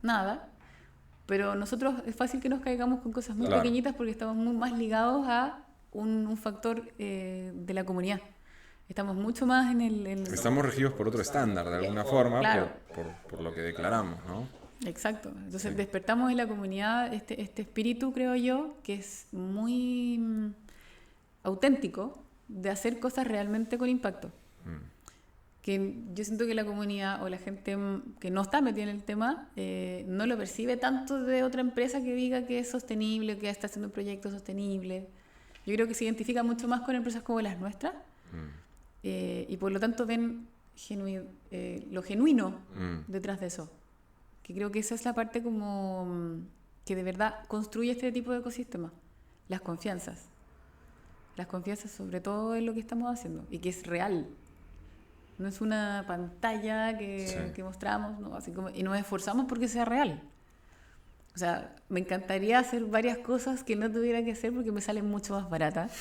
nada. Pero nosotros es fácil que nos caigamos con cosas muy pequeñitas porque estamos muy más ligados a un factor de la comunidad. Estamos mucho más en el... Estamos regidos por otro estándar, de alguna forma, claro. por lo que declaramos, ¿no? Exacto. Entonces despertamos en la comunidad este espíritu, creo yo, que es muy auténtico de hacer cosas realmente con impacto. Que yo siento que la comunidad o la gente que no está metida en el tema no lo percibe tanto de otra empresa que diga que es sostenible, que está haciendo un proyecto sostenible. Yo creo que se identifica mucho más con empresas como las nuestras y por lo tanto ven lo genuino detrás de eso. Que creo que esa es la parte como que de verdad construye este tipo de ecosistema. Las confianzas sobre todo en lo que estamos haciendo y que es real. No es una pantalla que mostramos, ¿no? Así como, y nos esforzamos porque sea real. O sea, me encantaría hacer varias cosas que no tuviera que hacer porque me salen mucho más baratas.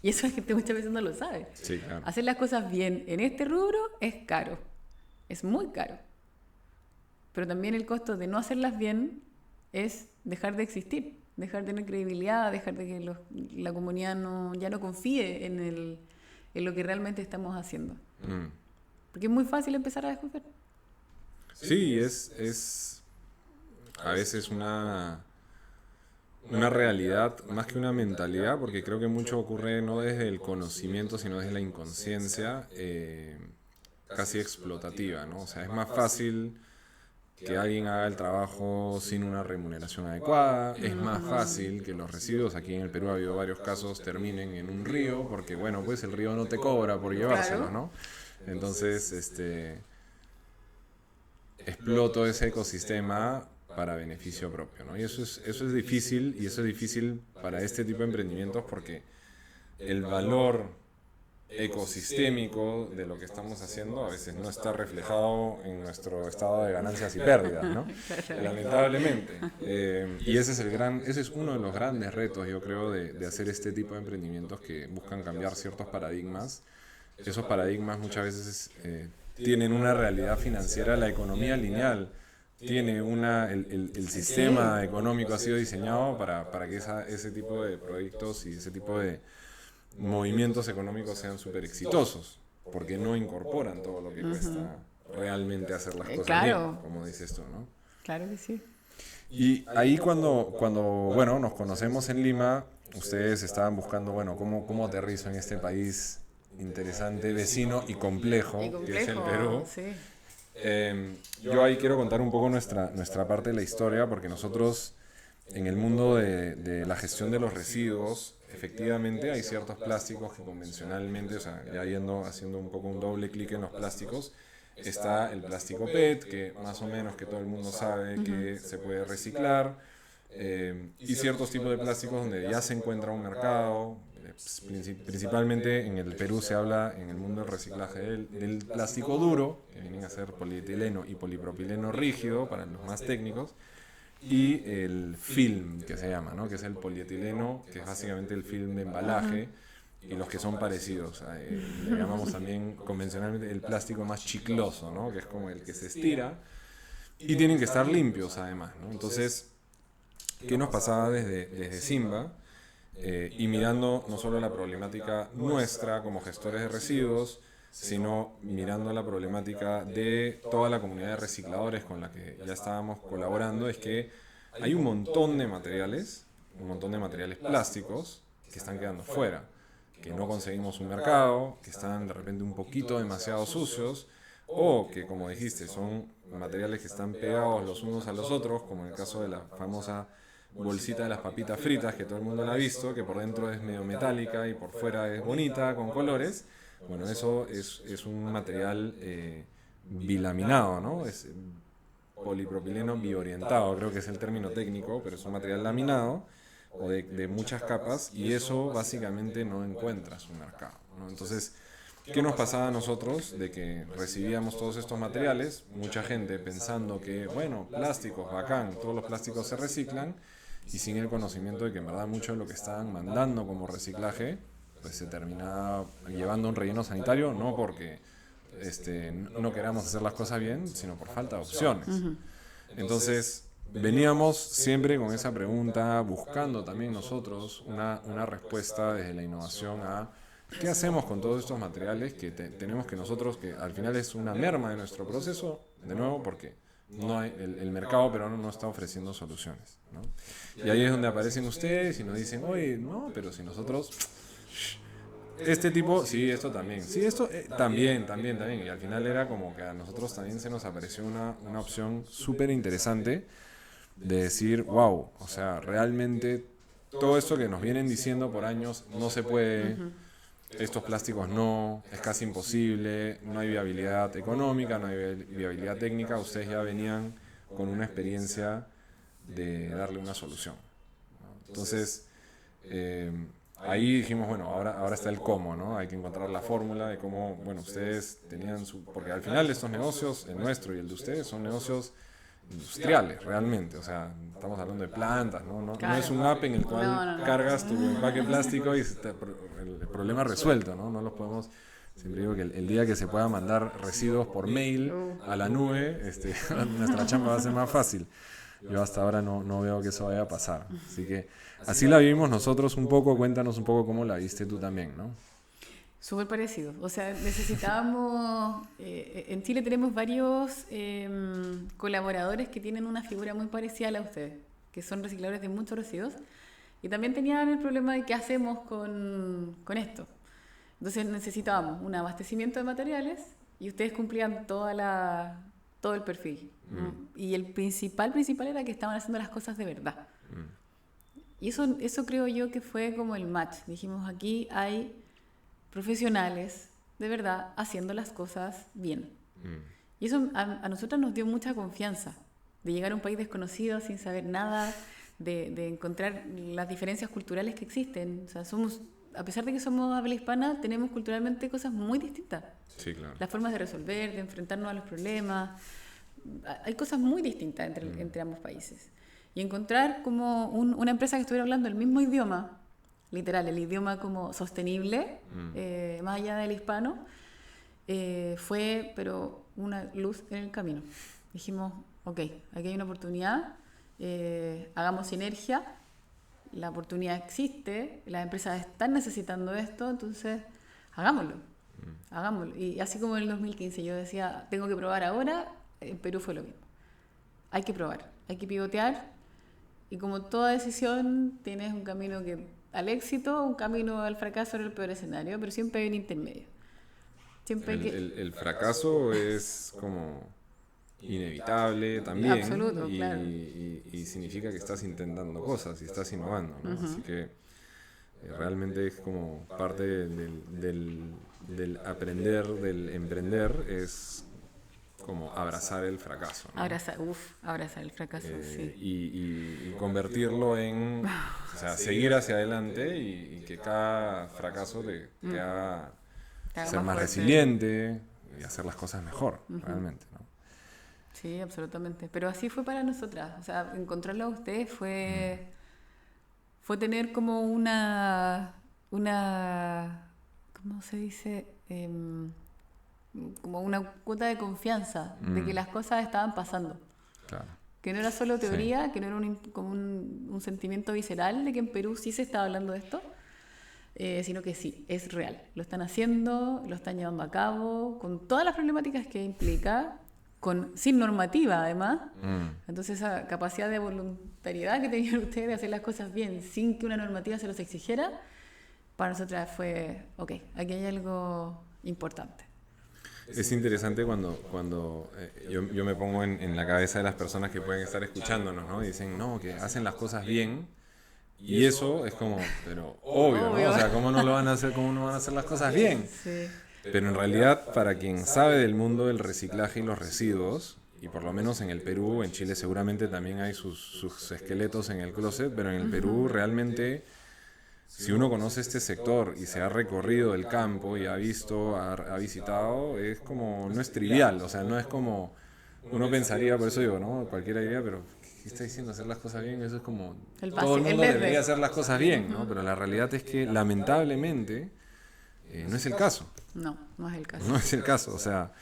Y eso la gente muchas veces no lo sabe. Sí, claro. Hacer las cosas bien en este rubro es caro. Es muy caro. Pero también el costo de no hacerlas bien es dejar de existir, dejar de tener credibilidad, dejar de que la comunidad ya no confíe en lo que realmente estamos haciendo. Porque es muy fácil empezar a desconfiar. Sí, es a veces una realidad más que una mentalidad, porque creo que mucho ocurre no desde el conocimiento, sino desde la inconsciencia casi explotativa, ¿no? O sea, es más fácil que alguien haga el trabajo sin una remuneración adecuada, es más fácil que los residuos, aquí en el Perú ha habido varios casos, terminen en un río, porque bueno, pues el río no te cobra por llevárselos, ¿no? Entonces, exploto ese ecosistema para beneficio propio, ¿no? Y eso es difícil, y eso es difícil para este tipo de emprendimientos porque el valor ecosistémico de lo que estamos haciendo a veces no está reflejado en nuestro estado de ganancias y pérdidas, ¿no? Lamentablemente. Y ese es uno de los grandes retos, yo creo, de hacer este tipo de emprendimientos que buscan cambiar ciertos paradigmas. Esos paradigmas muchas veces tienen una realidad financiera, la economía lineal tiene el sistema económico ha sido diseñado para que ese tipo de proyectos y ese tipo de movimientos económicos sean súper exitosos, porque no incorporan todo lo que cuesta realmente hacer las cosas bien, como dices tú, ¿no? Claro que sí. Y ahí cuando bueno, nos conocemos en Lima, ustedes estaban buscando, bueno, cómo aterrizo en este país interesante, vecino y complejo, que es el Perú. Sí. Yo ahí quiero contar un poco nuestra parte de la historia, porque nosotros en el mundo de la gestión de los residuos, efectivamente hay ciertos plásticos que convencionalmente, o sea, ya haciendo un poco un doble clic en los plásticos, está el plástico PET, que más o menos que todo el mundo sabe que se puede reciclar, y ciertos tipos de plásticos donde ya se encuentra un mercado. Principalmente en el Perú se habla en el mundo del reciclaje del plástico duro, que vienen a ser polietileno y polipropileno rígido para los más técnicos, y el film, que se llama, ¿no? Que es el polietileno, que es básicamente el film de embalaje, y los que son parecidos. Le llamamos también convencionalmente el plástico más chicloso, ¿no? Que es como el que se estira, y tienen que estar limpios además, ¿no? Entonces, ¿qué nos pasaba desde Simba? Y mirando no solo la problemática nuestra como gestores de residuos, sino mirando la problemática de toda la comunidad de recicladores con la que ya estábamos colaborando, es que hay un montón de materiales plásticos que están quedando fuera, que no conseguimos un mercado, que están de repente un poquito demasiado sucios, o que, como dijiste, son materiales que están pegados los unos a los otros, como en el caso de la famosa bolsita de las papitas fritas, que todo el mundo la ha visto, que por dentro es medio metálica y por fuera es bonita, con colores. Bueno, eso es un material bilaminado, ¿no? polipropileno biorientado, creo que es el término técnico, pero es un material laminado o de muchas capas, y eso básicamente no encuentra su mercado, ¿no? Entonces, ¿qué nos pasaba a nosotros? De que recibíamos todos estos materiales, mucha gente pensando que, bueno, plásticos, bacán, todos los plásticos se reciclan, y sin el conocimiento de que en verdad mucho de lo que estaban mandando como reciclaje, pues se terminaba llevando un relleno sanitario, no porque no queramos hacer las cosas bien, sino por falta de opciones. Entonces, veníamos siempre con esa pregunta, buscando también nosotros una respuesta desde la innovación a ¿qué hacemos con todos estos materiales que tenemos que nosotros, que al final es una merma de nuestro proceso, de nuevo, porque no hay, el mercado peruano no está ofreciendo soluciones, ¿no? Y ahí es donde aparecen ustedes y nos dicen, oye, no, pero si nosotros, este tipo, sí, esto también, sí, esto también, y al final era como que a nosotros también se nos apareció una opción súper interesante de decir, wow, o sea, realmente todo esto que nos vienen diciendo por años no se puede, estos plásticos no, es casi imposible, no hay viabilidad económica, no hay viabilidad técnica, ustedes ya venían con una experiencia de darle una solución, ¿no? Entonces, ahí dijimos, bueno, ahora está el cómo, ¿no? Hay que encontrar la fórmula de cómo, bueno, ustedes tenían su... Porque al final estos negocios, el nuestro y el de ustedes, son negocios industriales, realmente. O sea, estamos hablando de plantas, ¿no? No es un app en el cual cargas tu empaque plástico y el problema resuelto, ¿no? No los podemos... Siempre digo que el día que se pueda mandar residuos por mail a la nube, nuestra chamba va a ser más fácil. Yo hasta ahora no veo que eso vaya a pasar. Así que así la vivimos nosotros un poco. Cuéntanos un poco cómo la viste tú también, ¿no? Súper parecido. O sea, necesitábamos... en Chile tenemos varios colaboradores que tienen una figura muy parecida a la de ustedes, que son recicladores de muchos residuos. Y también tenían el problema de qué hacemos con esto. Entonces necesitábamos un abastecimiento de materiales y ustedes cumplían todo el perfil. Y el principal era que estaban haciendo las cosas de verdad. Y eso creo yo que fue como el match. Dijimos, aquí hay profesionales de verdad haciendo las cosas bien. Y eso a nosotros nos dio mucha confianza de llegar a un país desconocido sin saber nada, de encontrar las diferencias culturales que existen. O sea, a pesar de que somos habla hispana, tenemos culturalmente cosas muy distintas. Sí, claro. Las formas de resolver, de enfrentarnos a los problemas. Hay cosas muy distintas entre ambos países. Y encontrar como una empresa que estuviera hablando el mismo idioma, literal, el idioma como sostenible, más allá del hispano, fue, pero una luz en el camino. Dijimos, ok, aquí hay una oportunidad, hagamos sinergia, la oportunidad existe, las empresas están necesitando esto, entonces hagámoslo. Y así como en el 2015 yo decía, tengo que probar ahora, en Perú fue lo mismo. Hay que probar, hay que pivotear, y como toda decisión tienes un camino al éxito, un camino al fracaso en el peor escenario, pero siempre hay un intermedio. Siempre el fracaso es como inevitable también. Absoluto, claro. Y significa que estás intentando cosas y estás innovando, ¿no? Así que realmente es como parte del aprender, del emprender, es como abrazar el fracaso, ¿no? Abrazar el fracaso, sí. Y convertirlo en, o sea, seguir hacia adelante y que cada fracaso te haga ser más resiliente y hacer las cosas mejor, realmente, ¿no? Sí, absolutamente. Pero así fue para nosotras. O sea, encontrarlo a ustedes fue tener como una ¿cómo se dice? Como una cuota de confianza de que las cosas estaban pasando. Claro. Que no era solo teoría, que no era como un sentimiento visceral de que en Perú sí se estaba hablando de esto, sino que sí, es real. Lo están haciendo, lo están llevando a cabo, con todas las problemáticas que implica, sin normativa además. Entonces esa capacidad de voluntariedad que tenían ustedes de hacer las cosas bien sin que una normativa se los exigiera, para nosotras fue, ok, aquí hay algo importante. Es interesante cuando yo me pongo en la cabeza de las personas que pueden estar escuchándonos, ¿no? Y dicen, no, que hacen las cosas bien. Y eso es como, pero obvio, ¿no? O sea, ¿cómo no lo van a hacer? ¿Cómo no van a hacer las cosas bien? Sí. Pero en realidad, para quien sabe del mundo del reciclaje y los residuos, y por lo menos en el Perú, en Chile seguramente también hay sus esqueletos en el closet, pero en el Perú realmente, si uno conoce este sector y se ha recorrido el campo y ha visto, ha visitado, es como, no es trivial, o sea, no es como uno pensaría, por eso digo, ¿no? Cualquiera diría, pero ¿qué está diciendo? ¿Hacer las cosas bien? Eso es como, todo el mundo debería hacer las cosas bien, ¿no? Pero la realidad es que lamentablemente no es el caso. No, no es el caso. No es el caso, o sea,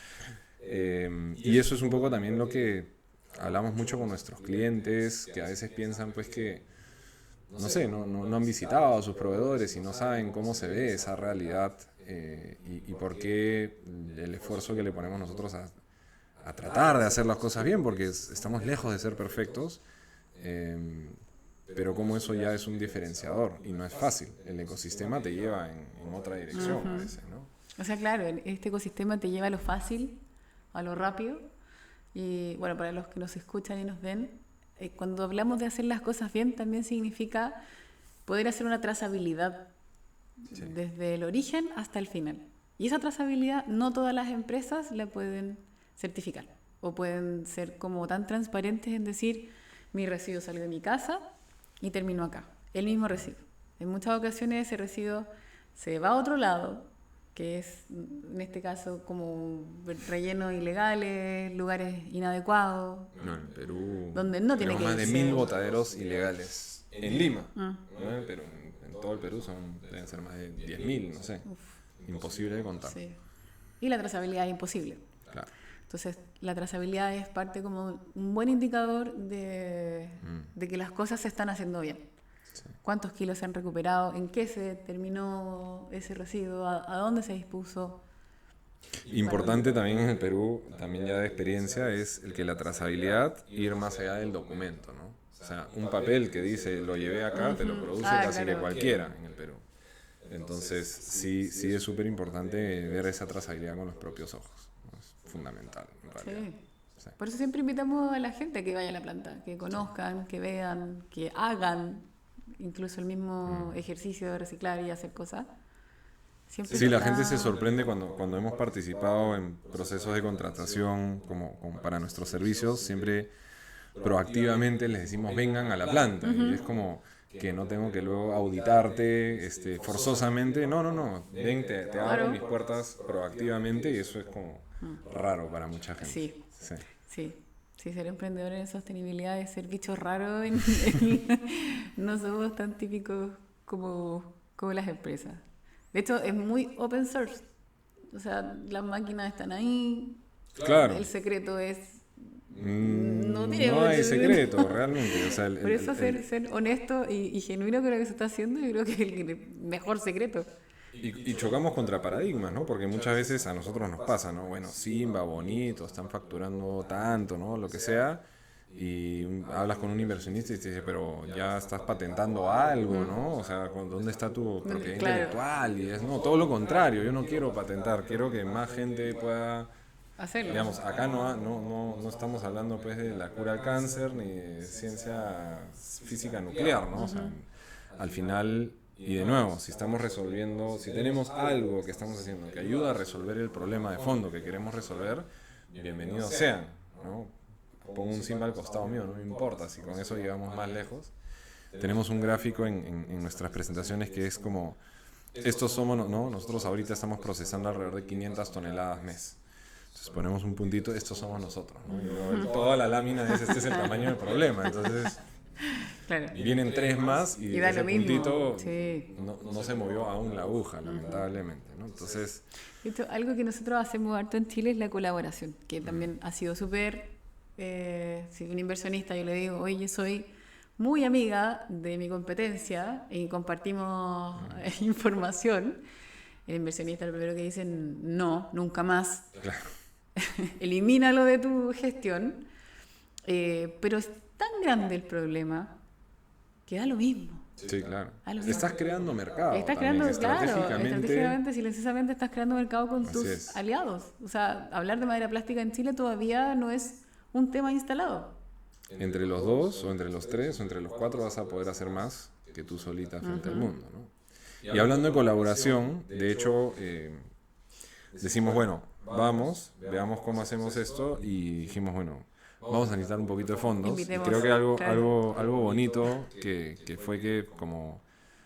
y eso es un poco también lo que hablamos mucho con nuestros clientes, que a veces piensan pues que, no sé, no han visitado a sus proveedores y no saben cómo se ve esa realidad y por qué el esfuerzo que le ponemos nosotros a tratar de hacer las cosas bien, porque estamos lejos de ser perfectos, pero como eso ya es un diferenciador y no es fácil. El ecosistema te lleva en otra dirección a veces, ¿no? O sea, claro, este ecosistema te lleva a lo fácil, a lo rápido. Y bueno, para los que nos escuchan y nos ven, cuando hablamos de hacer las cosas bien, también significa poder hacer una trazabilidad desde el origen hasta el final. Y esa trazabilidad no todas las empresas la pueden certificar o pueden ser como tan transparentes en decir, mi residuo salió de mi casa y terminó acá, el mismo residuo. En muchas ocasiones ese residuo se va a otro lado, que es en este caso como rellenos ilegales, lugares inadecuados. No, en Perú donde no tiene que más de irse. 1000 botaderos ilegales en Lima, ¿no? Pero en todo el Perú deben ser más de 10.000, no sé. Imposible de contar. Sí. Y la trazabilidad es imposible. Claro. Entonces, la trazabilidad es parte como un buen indicador de que las cosas se están haciendo bien. Sí. ¿Cuántos kilos se han recuperado? ¿En qué se terminó ese residuo? ¿A dónde se dispuso? Importante también en el Perú, también ya de experiencia, es el que la trazabilidad ir más allá del documento, ¿no? O sea, un papel que dice lo llevé acá, te lo produce casi que cualquiera en el Perú. Entonces, sí es súper importante ver esa trazabilidad con los propios ojos, ¿no? Es fundamental, en realidad. Sí. Por eso siempre invitamos a la gente a que vaya a la planta, que conozcan, que vean, que hagan incluso el mismo ejercicio de reciclar y hacer cosas. Siempre sí, la gente se sorprende cuando hemos participado en procesos de contratación como para nuestros servicios, siempre proactivamente les decimos vengan a la planta y es como que no tengo que luego auditarte forzosamente, no, ven, te abro mis puertas proactivamente y eso es como raro para mucha gente. Sí, ser emprendedor en sostenibilidad es ser bichos raros, no somos tan típicos como las empresas. De hecho, es muy open source, o sea, las máquinas están ahí, claro. El secreto es... No hay secreto, realmente. O sea, por eso ser honesto y genuino con lo que se está haciendo, yo creo que es el mejor secreto. Y chocamos contra paradigmas, ¿no? Porque muchas veces a nosotros nos pasa, ¿no? Bueno, Simba, bonito, están facturando tanto, ¿no? Lo que sea. Y hablas con un inversionista y te dice, pero ya estás patentando algo, ¿no? O sea, ¿dónde está tu propiedad intelectual? Y es, no, todo lo contrario, yo no quiero patentar, quiero que más gente pueda hacerlo. Digamos, acá no estamos hablando pues de la cura al cáncer ni de ciencia física nuclear, ¿no? O sea, al final, y de nuevo, si tenemos algo que estamos haciendo que ayuda a resolver el problema de fondo que queremos resolver, bienvenidos sean, ¿no? Pongo un Simba al costado mío, no me importa, si con eso llegamos más lejos. Tenemos un gráfico en nuestras presentaciones que es como, estos somos, ¿no? Nosotros ahorita estamos procesando alrededor de 500 toneladas mes. Entonces ponemos un puntito, estos somos nosotros, ¿no? Y toda la lámina es, este es el tamaño del problema, entonces vienen 3 más y ese puntito no se movió aún la aguja, lamentablemente, ¿no? Entonces... Esto, algo que nosotros hacemos harto en Chile es la colaboración, que también ha sido súper... si un inversionista yo le digo, oye, soy muy amiga de mi competencia y compartimos información, el inversionista lo primero que dice, no, nunca más, claro. Elimínalo de tu gestión, pero es tan grande el problema que da lo mismo. Sí, claro. Estás creando mercado. Estás creando, estratégicamente, silenciosamente estás creando mercado con tus aliados. O sea, hablar de madera plástica en Chile todavía no es un tema instalado. Entre los 2 o entre los 3 o entre los 4 vas a poder hacer más que tú solita frente al mundo, ¿no? Y hablando de colaboración, de hecho, decimos, bueno, vamos, veamos cómo hacemos esto y dijimos, bueno, vamos a necesitar un poquito de fondos. Invitemos, Y creo que claro. algo bonito que fue que como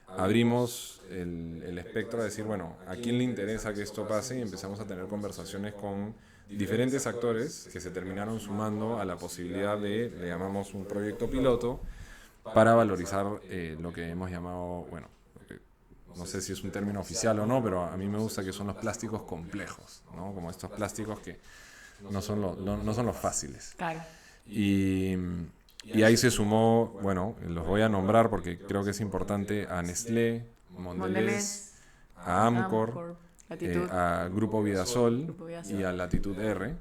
abrimos el espectro a decir, bueno, ¿a quién le interesa que esto pase? Y empezamos a tener conversaciones con diferentes actores que se terminaron sumando a la posibilidad de, le llamamos un proyecto piloto, para valorizar lo que hemos llamado, bueno, no sé si es un término oficial o no, pero a mí me gusta que son los plásticos complejos, ¿no? Como estos plásticos que no son los fáciles. Claro. Y ahí se sumó, bueno, los voy a nombrar porque creo que es importante, a Nestlé, Mondelez, a Amcor, Latitud. a Grupo Vidasol Grupo Vidasol. y a Latitud R,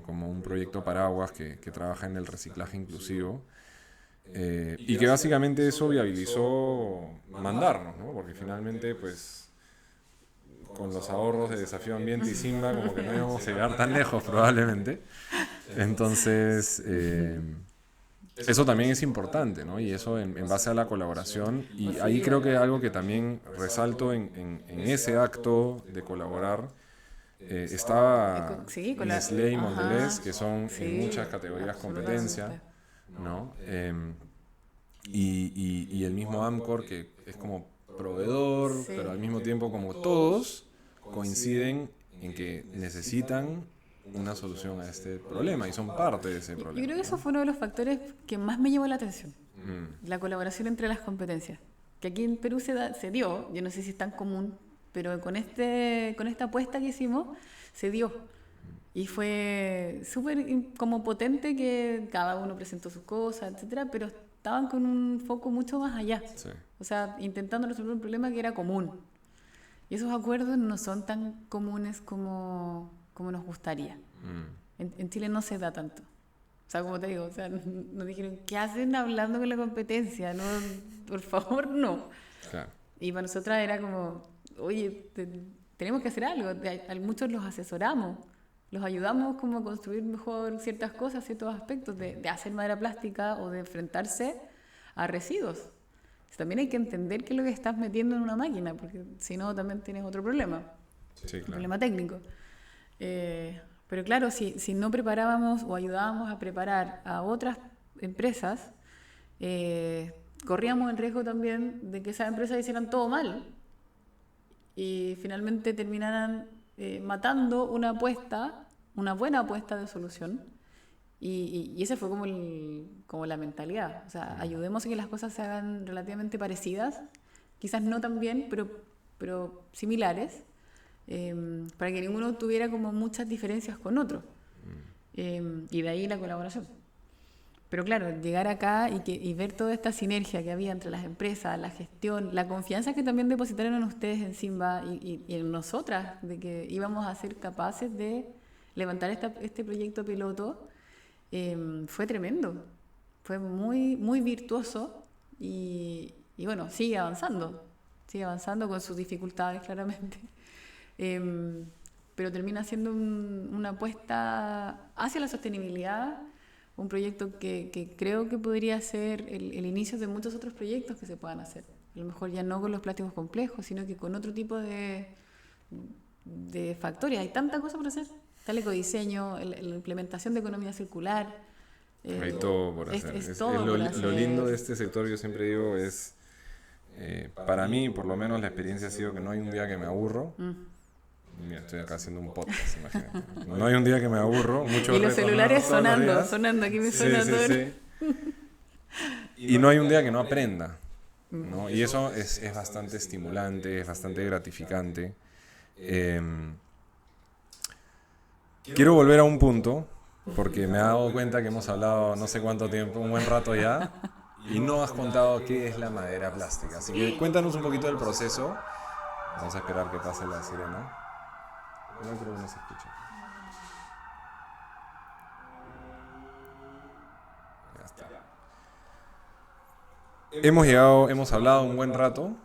como un proyecto paraguas que trabaja en el reciclaje inclusivo. Y que básicamente eso viabilizó mandarnos, ¿no? Porque finalmente, pues, con los ahorros de Desafío Ambiente y Simba, como que no íbamos a llegar tan lejos probablemente. Entonces, eso también es importante, ¿no? Y eso en base a la colaboración. Y ahí creo que algo que también resalto en ese acto de colaborar, estaba Sí, Nestlé y ajá, Mondelez, que son sí, en muchas categorías competencia, absolutamente. ¿no? Y el mismo Amcor, que es como proveedor, Sí. pero al mismo tiempo como todos coinciden en que necesitan una solución a este problema y son parte de ese Yo problema. creo que eso fue uno de los factores que más me llamó la atención, Mm, la colaboración entre las competencias, que aquí en Perú se dio, yo no sé si es tan común, pero con esta apuesta que hicimos, se dio. Y fue súper como potente que cada uno presentó sus cosas, etcétera, pero estaban con un foco mucho más allá. sí. O sea, intentando resolver un problema que era común. Y esos acuerdos no son tan comunes como nos gustaría. Mm, En Chile no se da tanto. O sea, como te digo, o sea, nos dijeron, ¿qué hacen hablando con la competencia? No, por favor, no. claro. Y para nosotras era como, oye, tenemos que hacer algo. A muchos los asesoramos, los ayudamos como a construir mejor ciertas cosas, ciertos aspectos de hacer madera plástica o de enfrentarse a residuos. También hay que entender qué es lo que estás metiendo en una máquina, porque si no también tienes otro problema, Sí, un claro. problema técnico. Pero claro, si no preparábamos o ayudábamos a preparar a otras empresas, corríamos el riesgo también de que esas empresas hicieran todo mal y finalmente terminaran matando una buena apuesta de solución. Y esa fue como la mentalidad. O sea, ayudemos a que las cosas se hagan relativamente parecidas, quizás no tan bien, pero similares, para que ninguno tuviera como muchas diferencias con otro. Y de ahí la colaboración. Pero claro, llegar acá y ver toda esta sinergia que había entre las empresas, la gestión, la confianza que también depositaron en ustedes en Simba y en nosotras, de que íbamos a ser capaces de levantar este proyecto piloto, fue tremendo. Fue muy, muy virtuoso y bueno, sigue avanzando con sus dificultades claramente. Pero termina siendo una apuesta hacia la sostenibilidad, un proyecto que creo que podría ser el inicio de muchos otros proyectos que se puedan hacer. A lo mejor ya no con los plásticos complejos, sino que con otro tipo de factores. Hay tanta cosa por hacer. Está el ecodiseño, la implementación de economía circular. Hay todo por hacer. Es todo por hacer. Lo lindo de este sector, yo siempre digo, es, para mí, por lo menos, la experiencia ha sido que no hay un día que me aburro. Mira, estoy acá haciendo un podcast, imagínate. No hay un día que me aburro. Mucho Y los celulares sonando, aquí me suena todo. Sí. Y no hay un día que no aprenda, ¿no? Y eso es bastante estimulante, es bastante gratificante. Quiero volver a un punto, porque me he dado cuenta que hemos hablado no sé cuánto tiempo, un buen rato ya, y no has contado qué es la madera plástica. Así que cuéntanos un poquito del proceso. Vamos a esperar que pase la sirena. No creo que no se escuche. Ya está. Hemos hablado un buen rato,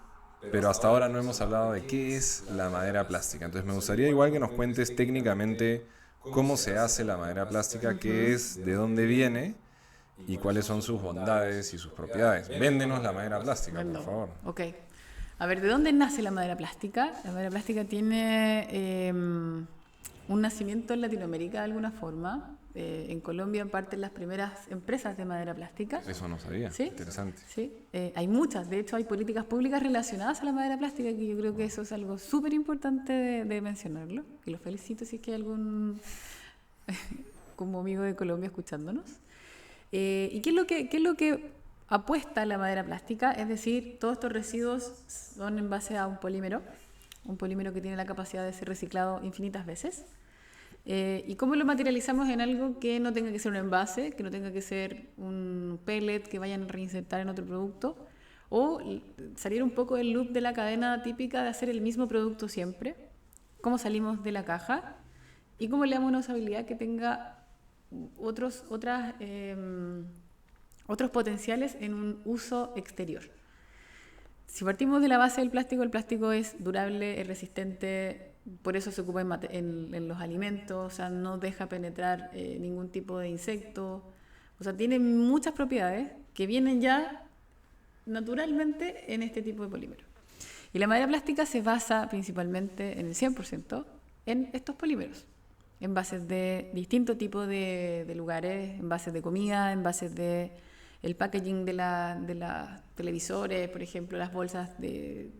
pero hasta ahora no hemos hablado de qué es la madera plástica. Entonces me gustaría igual que nos cuentes técnicamente cómo se hace la madera plástica, qué es, de dónde viene y cuáles son sus bondades y sus propiedades. Véndenos la madera plástica, por favor. Ok. A ver, ¿de dónde nace la madera plástica? La madera plástica tiene un nacimiento en Latinoamérica de alguna forma. En Colombia parten las primeras empresas de madera plástica. Eso no sabía, ¿Sí? Interesante. Sí, hay muchas. De hecho, hay políticas públicas relacionadas a la madera plástica que yo creo que eso es algo súper importante de mencionarlo. Y los felicito si es que hay algún como amigo de Colombia escuchándonos. ¿Y qué es lo que apuesta la madera plástica? Es decir, todos estos residuos son en base a un polímero que tiene la capacidad de ser reciclado infinitas veces. ¿Y cómo lo materializamos en algo que no tenga que ser un envase, que no tenga que ser un pellet que vayan a reinsertar en otro producto? O salir un poco del loop de la cadena típica de hacer el mismo producto siempre. ¿Cómo salimos de la caja? ¿Y cómo le damos una usabilidad que tenga otros potenciales en un uso exterior? Si partimos de la base del plástico, el plástico es durable, es resistente, por eso se ocupa en los alimentos, o sea, no deja penetrar ningún tipo de insecto, o sea, tiene muchas propiedades que vienen ya naturalmente en este tipo de polímeros. Y la madera plástica se basa principalmente en el 100% en estos polímeros, en bases de distintos tipos de lugares, en bases de comida, en bases de el packaging de las televisores, por ejemplo, las bolsas de,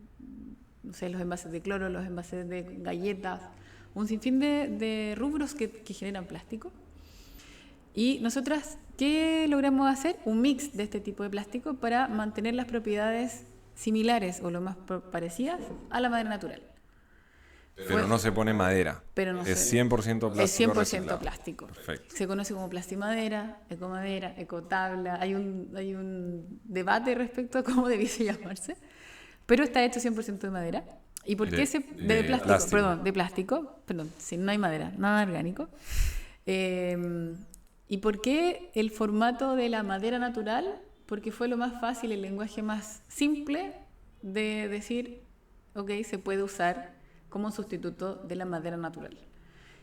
no sé, los envases de cloro, los envases de galletas, un sinfín de rubros que generan plástico. Y nosotras, ¿qué logramos hacer? Un mix de este tipo de plástico para mantener las propiedades similares o lo más parecidas a la madera natural. Pero no se pone madera. Pero no es sé. 100% plástico. Es 100% reciclado. plástico. Perfecto. Se conoce como plastimadera, ecotabla. Hay un debate respecto a cómo debiese llamarse. Pero está hecho 100% de madera. ¿Y por qué de plástico? Perdón, de plástico. Perdón, si no hay madera, nada orgánico. ¿Y por qué el formato de la madera natural? Porque fue lo más fácil, el lenguaje más simple de decir, ok, se puede usar como sustituto de la madera natural.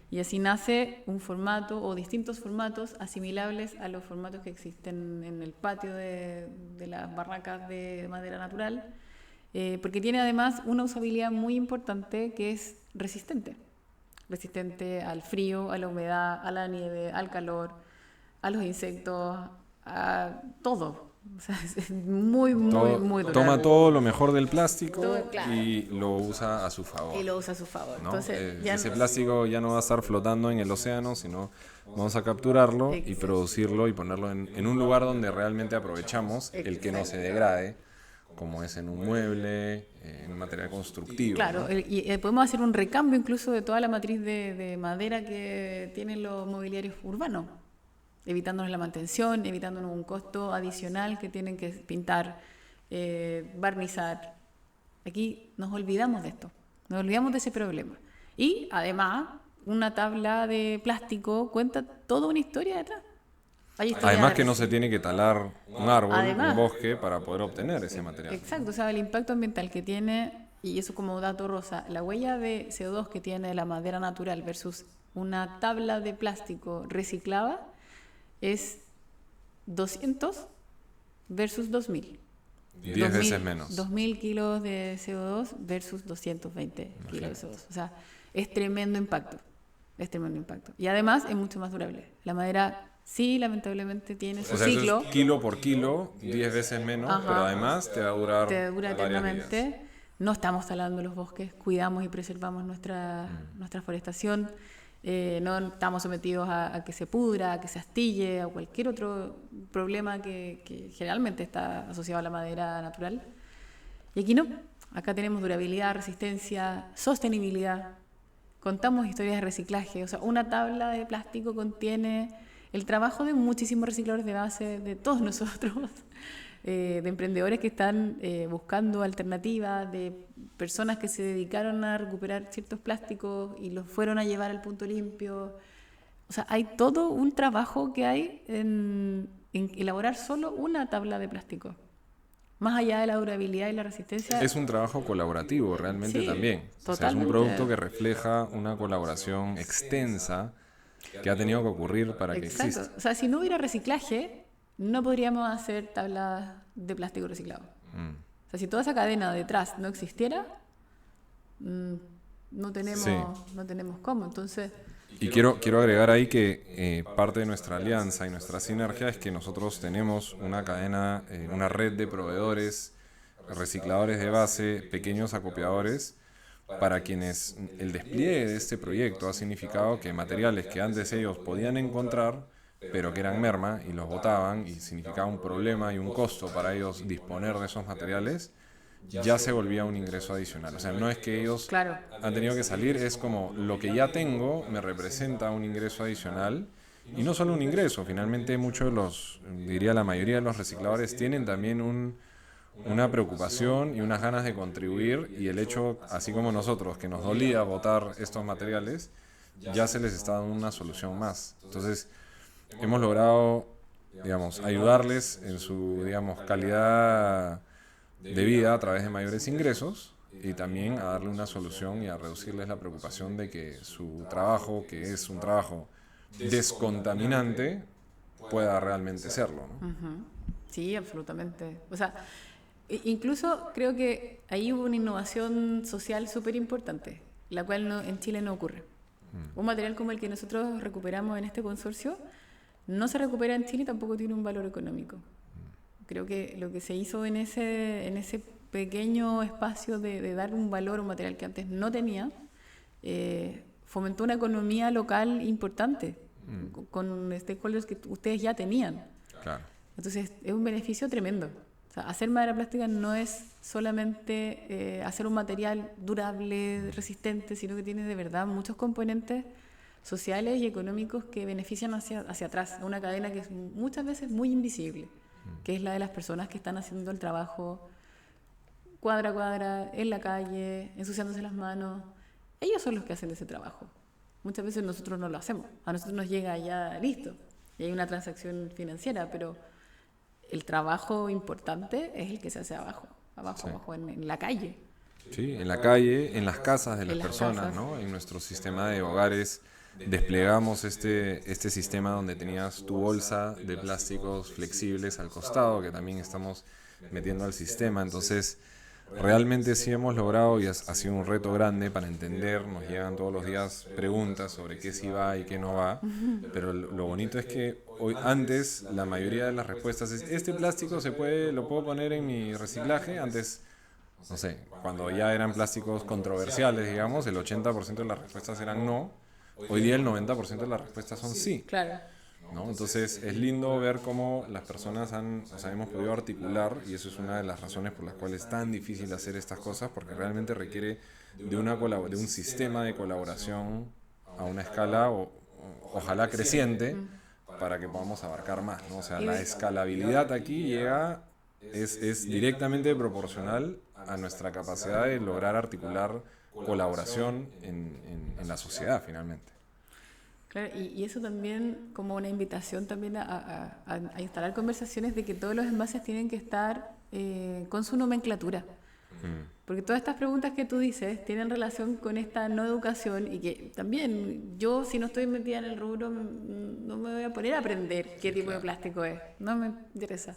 Y así nace un formato o distintos formatos asimilables a los formatos que existen en el patio de las barracas de madera natural, porque tiene además una usabilidad muy importante que es resistente. Resistente al frío, a la humedad, a la nieve, al calor, a los insectos, a todo. O sea, es muy durable. Toma todo lo mejor del plástico claro. y lo usa a su favor. Y lo usa a su favor. ¿No? Entonces, ese plástico ya no va a estar flotando en el océano, sino vamos a capturarlo y producirlo y ponerlo en un lugar donde realmente aprovechamos el que no se degrade, como es en un mueble, en un material constructivo. Claro, ¿no? Y podemos hacer un recambio incluso de toda la matriz de madera que tienen los mobiliarios urbanos, evitándonos la mantención, evitándonos un costo adicional que tienen que pintar, barnizar. Aquí nos olvidamos de esto, nos olvidamos de ese problema. Y además, una tabla de plástico cuenta toda una historia detrás. Además que no se tiene que talar un árbol, un bosque, para poder obtener ese material. Exacto, o sea, el impacto ambiental que tiene, y eso como dato rosa, la huella de CO2 que tiene la madera natural versus una tabla de plástico reciclada, es 200 versus 2000. 10 veces menos. 2000 kilos de CO2 versus 220 kilos de CO2. O sea, es tremendo impacto. Es tremendo impacto. Y además es mucho más durable. La madera sí, lamentablemente, tiene su ciclo. Eso es kilo por kilo, 10 veces menos, pero además te va a durar. Te dura eternamente. No estamos talando los bosques, cuidamos y preservamos nuestra forestación. No estamos sometidos a que se pudra, a que se astille, a cualquier otro problema que generalmente está asociado a la madera natural. Y aquí no. Acá tenemos durabilidad, resistencia, sostenibilidad. Contamos historias de reciclaje. O sea, una tabla de plástico contiene el trabajo de muchísimos recicladores de base, de todos nosotros, de emprendedores que están buscando alternativas, de personas que se dedicaron a recuperar ciertos plásticos y los fueron a llevar al punto limpio. O sea, hay todo un trabajo que hay en elaborar solo una tabla de plástico. Más allá de la durabilidad y la resistencia. Es un trabajo colaborativo realmente, sí, también. O sea, es un producto que refleja una colaboración extensa que ha tenido que ocurrir para que exista. O sea, si no hubiera reciclaje, no podríamos hacer tablas de plástico reciclado. O sea, si toda esa cadena detrás no existiera, no tenemos cómo. Entonces, Y quiero agregar ahí que parte de nuestra alianza y nuestra sinergia es que nosotros tenemos una cadena, una red de proveedores, recicladores de base, pequeños acopiadores, para quienes el despliegue de este proyecto ha significado que materiales que antes ellos podían encontrar, pero que eran merma y los botaban y significaba un problema y un costo para ellos disponer de esos materiales, ya se volvía un ingreso adicional. O sea, no es que ellos Claro. han tenido que salir, es como lo que ya tengo me representa un ingreso adicional. Y no solo un ingreso, finalmente muchos de los, diría la mayoría de los recicladores tienen también una preocupación y unas ganas de contribuir, y el hecho, así como nosotros, que nos dolía botar estos materiales, ya se les está dando una solución más. Entonces, hemos logrado, digamos, ayudarles en su, digamos, calidad de vida a través de mayores ingresos, y también a darle una solución y a reducirles la preocupación de que su trabajo, que es un trabajo descontaminante, pueda realmente serlo, ¿no? Sí, absolutamente. O sea, incluso creo que ahí hubo una innovación social súper importante, la cual en Chile no ocurre. Un material como el que nosotros recuperamos en este consorcio no se recupera en Chile y tampoco tiene un valor económico. Creo que lo que se hizo en ese pequeño espacio de dar un valor a un material que antes no tenía, fomentó una economía local importante, con stakeholders que ustedes ya tenían. Claro. Entonces es un beneficio tremendo. O sea, hacer madera plástica no es solamente hacer un material durable, resistente, sino que tiene de verdad muchos componentes sociales y económicos que benefician hacia atrás, a una cadena que es muchas veces muy invisible, que es la de las personas que están haciendo el trabajo cuadra a cuadra, en la calle, ensuciándose las manos. Ellos son los que hacen ese trabajo. Muchas veces nosotros no lo hacemos. A nosotros nos llega ya listo y hay una transacción financiera, pero el trabajo importante es el que se hace abajo, Sí. en la calle. Sí, en la calle, en las casas de las En las personas, casas. ¿no? En nuestro sistema de hogares desplegamos este sistema donde tenías tu bolsa de plásticos flexibles al costado, que también estamos metiendo al sistema. Entonces, realmente sí hemos logrado, y ha sido un reto grande para entender. Nos llegan todos los días preguntas sobre qué sí va y qué no va, pero lo bonito es que hoy, antes la mayoría de las respuestas es: este plástico lo puedo poner en mi reciclaje. Antes, no sé, cuando ya eran plásticos controversiales, digamos, el 80% de las respuestas eran no. Hoy día el 90% de las respuestas son sí, Claro. ¿no? Entonces es lindo ver cómo las personas hemos podido articular, y eso es una de las razones por las cuales es tan difícil hacer estas cosas, porque realmente requiere de un sistema de colaboración a una escala ojalá creciente, para que podamos abarcar más, ¿no? O sea, la escalabilidad aquí es directamente proporcional a nuestra capacidad de lograr articular colaboración en la sociedad, finalmente. Claro, y eso también como una invitación también a instalar conversaciones de que todos los envases tienen que estar con su nomenclatura. Porque todas estas preguntas que tú dices tienen relación con esta no educación, y que también yo, si no estoy metida en el rubro, no me voy a poner a aprender qué tipo de plástico es. No me interesa.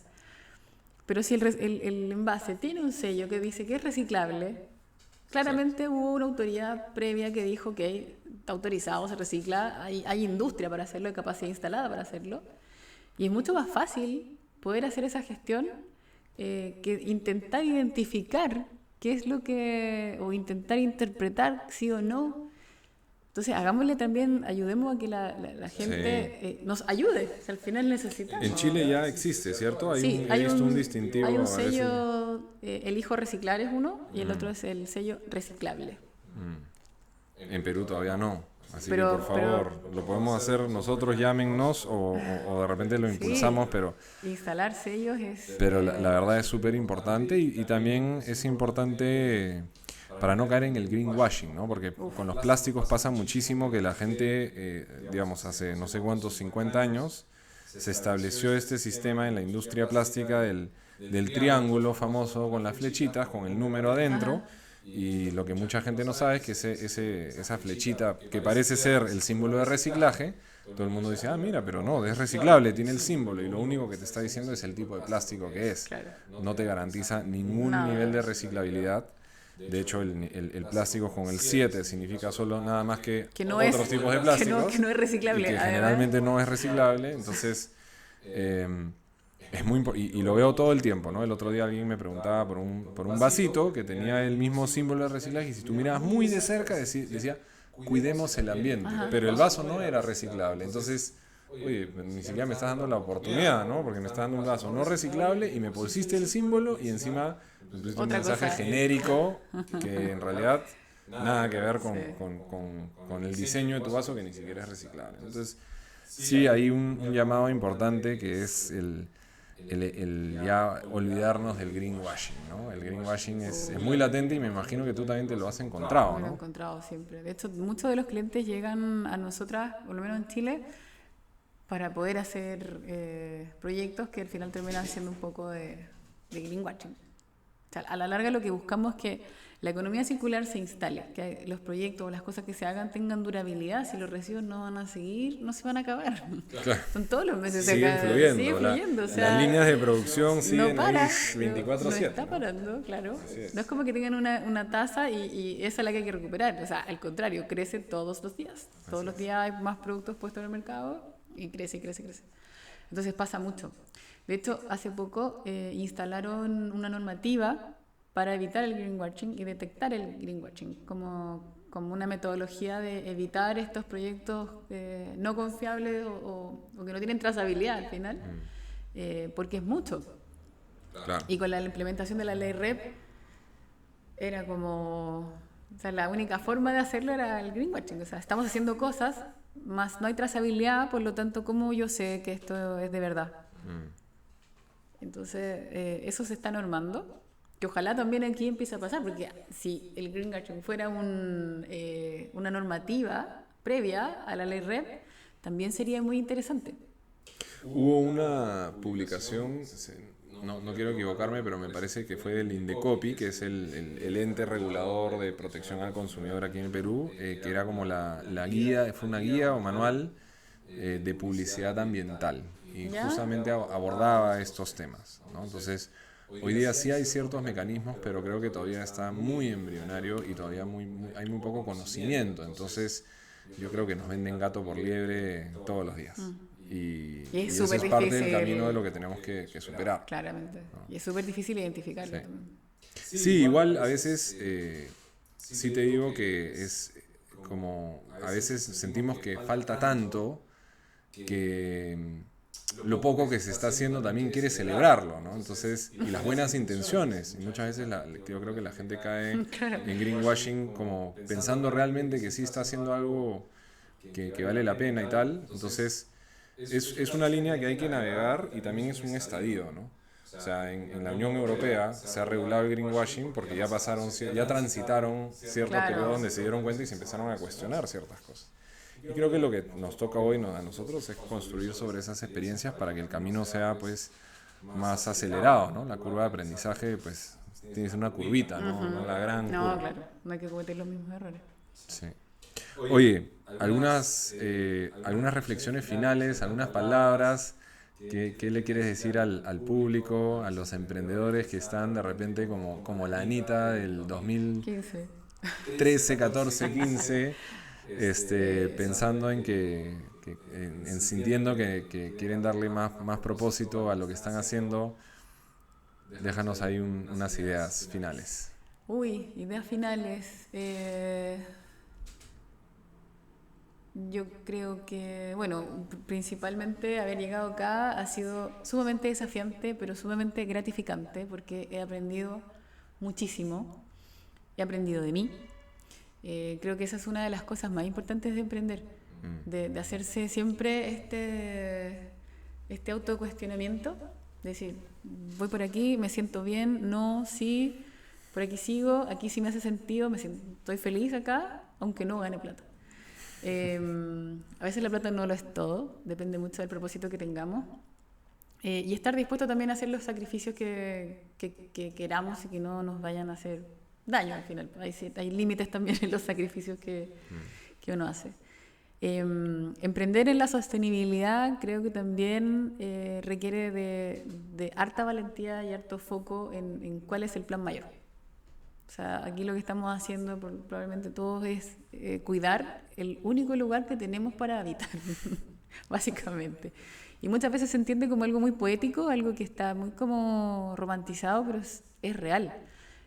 Pero si el envase tiene un sello que dice que es reciclable, claramente hubo una autoridad previa que dijo que está autorizado, se recicla, hay industria para hacerlo, hay capacidad instalada para hacerlo. Y es mucho más fácil poder hacer esa gestión que intentar identificar qué es lo que, o intentar interpretar sí o no. Entonces, hagámosle también, ayudemos a que la gente nos ayude, si al final necesitamos. En Chile ya existe, ¿cierto? Sí, He visto un distintivo. hay un a ver si- sello, elijo reciclar es uno, y el otro es el sello reciclable. En Perú todavía no. Así Pero- que por favor, lo podemos hacer nosotros, llámennos, o de repente lo impulsamos, Sí, pero instalar sellos es... la verdad es súper importante, y también es importante para no caer en el greenwashing, ¿no? Porque con los plásticos pasa muchísimo que la gente, digamos, hace no sé cuántos, 50 años, se estableció este sistema en la industria plástica del triángulo famoso con las flechitas, con el número adentro. Y lo que mucha gente no sabe es que esa flechita, que parece ser el símbolo de reciclaje, todo el mundo dice: ah, mira, pero no, es reciclable, tiene el símbolo, y lo único que te está diciendo es el tipo de plástico que es. Claro. No te garantiza ningún Nada. nivel de reciclabilidad. De hecho, el plástico con el 7 significa solo nada más que no otros es, tipos de plásticos. que no es reciclable. Y que además, generalmente no es reciclable. Entonces, es muy y lo veo todo el tiempo, ¿no? El otro día alguien me preguntaba por un vasito que tenía el mismo símbolo de reciclaje y si tú mirabas muy de cerca decía, cuidemos el ambiente. Pero el vaso no era reciclable. Entonces, oye, ni siquiera me estás dando la oportunidad, ¿no? Porque me estás dando un vaso no reciclable y me pusiste el símbolo y encima me pusiste un mensaje genérico que en realidad nada que ver con el diseño de tu vaso que ni siquiera es reciclable. Entonces, sí hay un llamado importante que es el ya olvidarnos del greenwashing, ¿no? El greenwashing es muy latente y me imagino que tú también te lo has encontrado, Lo he ¿no? encontrado siempre. De hecho, muchos de los clientes llegan a nosotras, por lo menos en Chile, para poder hacer proyectos que al final terminan siendo un poco de greenwashing. O sea, a la larga lo que buscamos es que la economía circular se instale, que los proyectos o las cosas que se hagan tengan durabilidad. Si los residuos no van a seguir, no se van a acabar. Claro. Son todos los meses de Sigue fluyendo. Sigue fluyendo. O sea, las líneas de producción siguen no para, ahí 24/7. no está parando, claro. No es como que tengan una tasa y esa es la que hay que recuperar. O sea, al contrario, crece todos los días. Todos los días hay más productos puestos en el mercado y crece. Entonces pasa mucho. De hecho, hace poco instalaron una normativa para evitar el greenwashing y detectar el greenwashing como una metodología de evitar estos proyectos no confiables o que no tienen trazabilidad al final, porque es mucho. Claro. Y con la implementación de la ley REP era como... O sea, la única forma de hacerlo era el greenwashing. O sea, estamos haciendo cosas, más no hay trazabilidad, por lo tanto, ¿cómo yo sé que esto es de verdad? Entonces, eso se está normando, que ojalá también aquí empiece a pasar, porque si el greenwashing fuera una normativa previa a la ley REP, también sería muy interesante. Hubo una publicación, no quiero equivocarme, pero me parece que fue del Indecopi, que es el ente regulador de protección al consumidor aquí en el Perú, que era como la guía, fue una guía o manual de publicidad ambiental. Y ¿Ya? justamente abordaba estos temas, ¿no? Entonces, hoy día sí hay ciertos mecanismos, pero creo que todavía está muy embrionario y todavía hay muy poco conocimiento. Entonces, yo creo que nos venden gato por liebre todos los días. Y eso es parte del camino de lo que tenemos que superar. Claramente. ¿No? Y es súper difícil identificarlo Sí. también. Sí, igual a veces sí te digo que es como a veces sentimos que falta tanto que lo poco que se está haciendo también quiere celebrarlo, ¿no? Entonces, y las buenas intenciones. Y muchas veces yo creo que la gente cae en greenwashing como pensando realmente que sí está haciendo algo que vale la pena y tal. Entonces, es una línea que hay que navegar y también es un estadio, ¿no? O sea, en la Unión Europea se ha regulado el greenwashing porque ya transitaron ciertos periodos donde se dieron cuenta y se empezaron a cuestionar ciertas cosas. Y creo que lo que nos toca hoy a nosotros es construir sobre esas experiencias para que el camino sea pues más acelerado, ¿no? La curva de aprendizaje pues tienes una curvita, ¿no? No la gran curva. No, claro, no hay que cometer los mismos errores. Sí. Oye, algunas reflexiones finales, algunas palabras. ¿Qué le quieres decir al público, a los emprendedores que están de repente como la Anita del 2013, 14, 15, pensando en en sintiendo que quieren darle más propósito a lo que están haciendo? Déjanos ahí unas ideas finales. Uy, ideas finales. Yo creo que, bueno, principalmente haber llegado acá ha sido sumamente desafiante, pero sumamente gratificante, porque he aprendido muchísimo, he aprendido de mí. Creo que esa es una de las cosas más importantes de emprender, de hacerse siempre este autocuestionamiento, decir, voy por aquí, me siento bien, no, sí, por aquí sigo, aquí sí me hace sentido, estoy feliz acá, aunque no gane plata. A veces la plata no lo es todo, depende mucho del propósito que tengamos, y estar dispuesto también a hacer los sacrificios que queramos y que no nos vayan a hacer daño al final. Hay límites también en los sacrificios que uno hace. Emprender en la sostenibilidad creo que también requiere de harta valentía y harto foco en cuál es el plan mayor. O sea, aquí lo que estamos haciendo probablemente todos es cuidar el único lugar que tenemos para habitar, básicamente. Y muchas veces se entiende como algo muy poético, algo que está muy como romantizado, pero es real.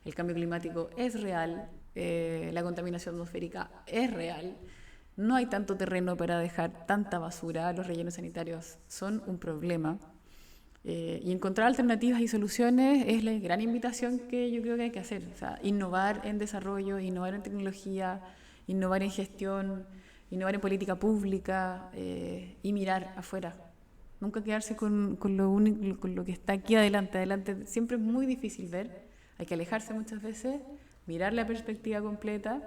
El cambio climático es real, la contaminación atmosférica es real. No hay tanto terreno para dejar tanta basura, los rellenos sanitarios son un problema. Y encontrar alternativas y soluciones es la gran invitación que yo creo que hay que hacer. O sea, innovar en desarrollo, innovar en tecnología, innovar en gestión, innovar en política pública y mirar afuera. Nunca quedarse con lo que está aquí adelante. Adelante siempre es muy difícil ver. Hay que alejarse muchas veces, mirar la perspectiva completa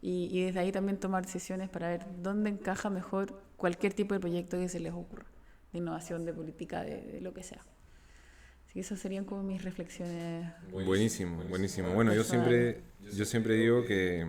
y desde ahí también tomar decisiones para ver dónde encaja mejor cualquier tipo de proyecto que se les ocurra, de innovación, de política, de lo que sea. Así que esas serían como mis reflexiones. Buenísimo, buenísimo. Bueno, yo siempre digo que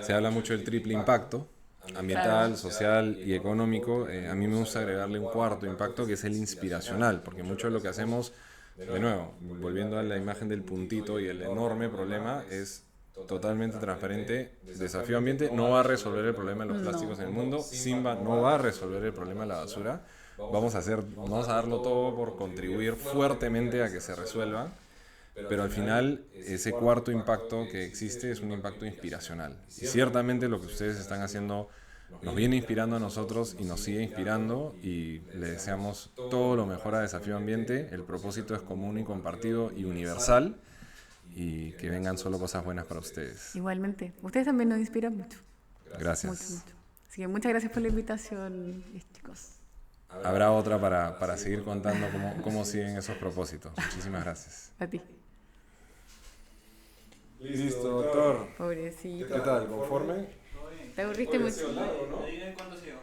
se habla mucho del triple impacto, ambiental, social y económico. A mí me gusta agregarle un cuarto impacto que es el inspiracional, porque mucho de lo que hacemos, de nuevo, volviendo a la imagen del puntito y el enorme problema, es totalmente transparente. Desafío Ambiente no va a resolver el problema de los plásticos en el mundo. Simba no va a resolver el problema de la basura. Vamos a darlo todo por contribuir fuertemente a que se resuelva. Pero al final, ese cuarto impacto que existe es un impacto inspiracional. Y ciertamente lo que ustedes están haciendo nos viene inspirando a nosotros y nos sigue inspirando, y le deseamos todo lo mejor a Desafío Ambiente. El propósito es común y compartido y universal, y que vengan solo cosas buenas para ustedes. Igualmente, ustedes también nos inspiran mucho. Gracias. Mucho, mucho. Así que muchas gracias por la invitación, chicos. Habrá otra para seguir contando cómo siguen esos propósitos. Muchísimas gracias. A ti. Listo, doctor. Pobrecito. ¿Qué tal? ¿Conforme? ¿Te aburriste mucho? Largo, ¿no? Adivinen cuánto sigo.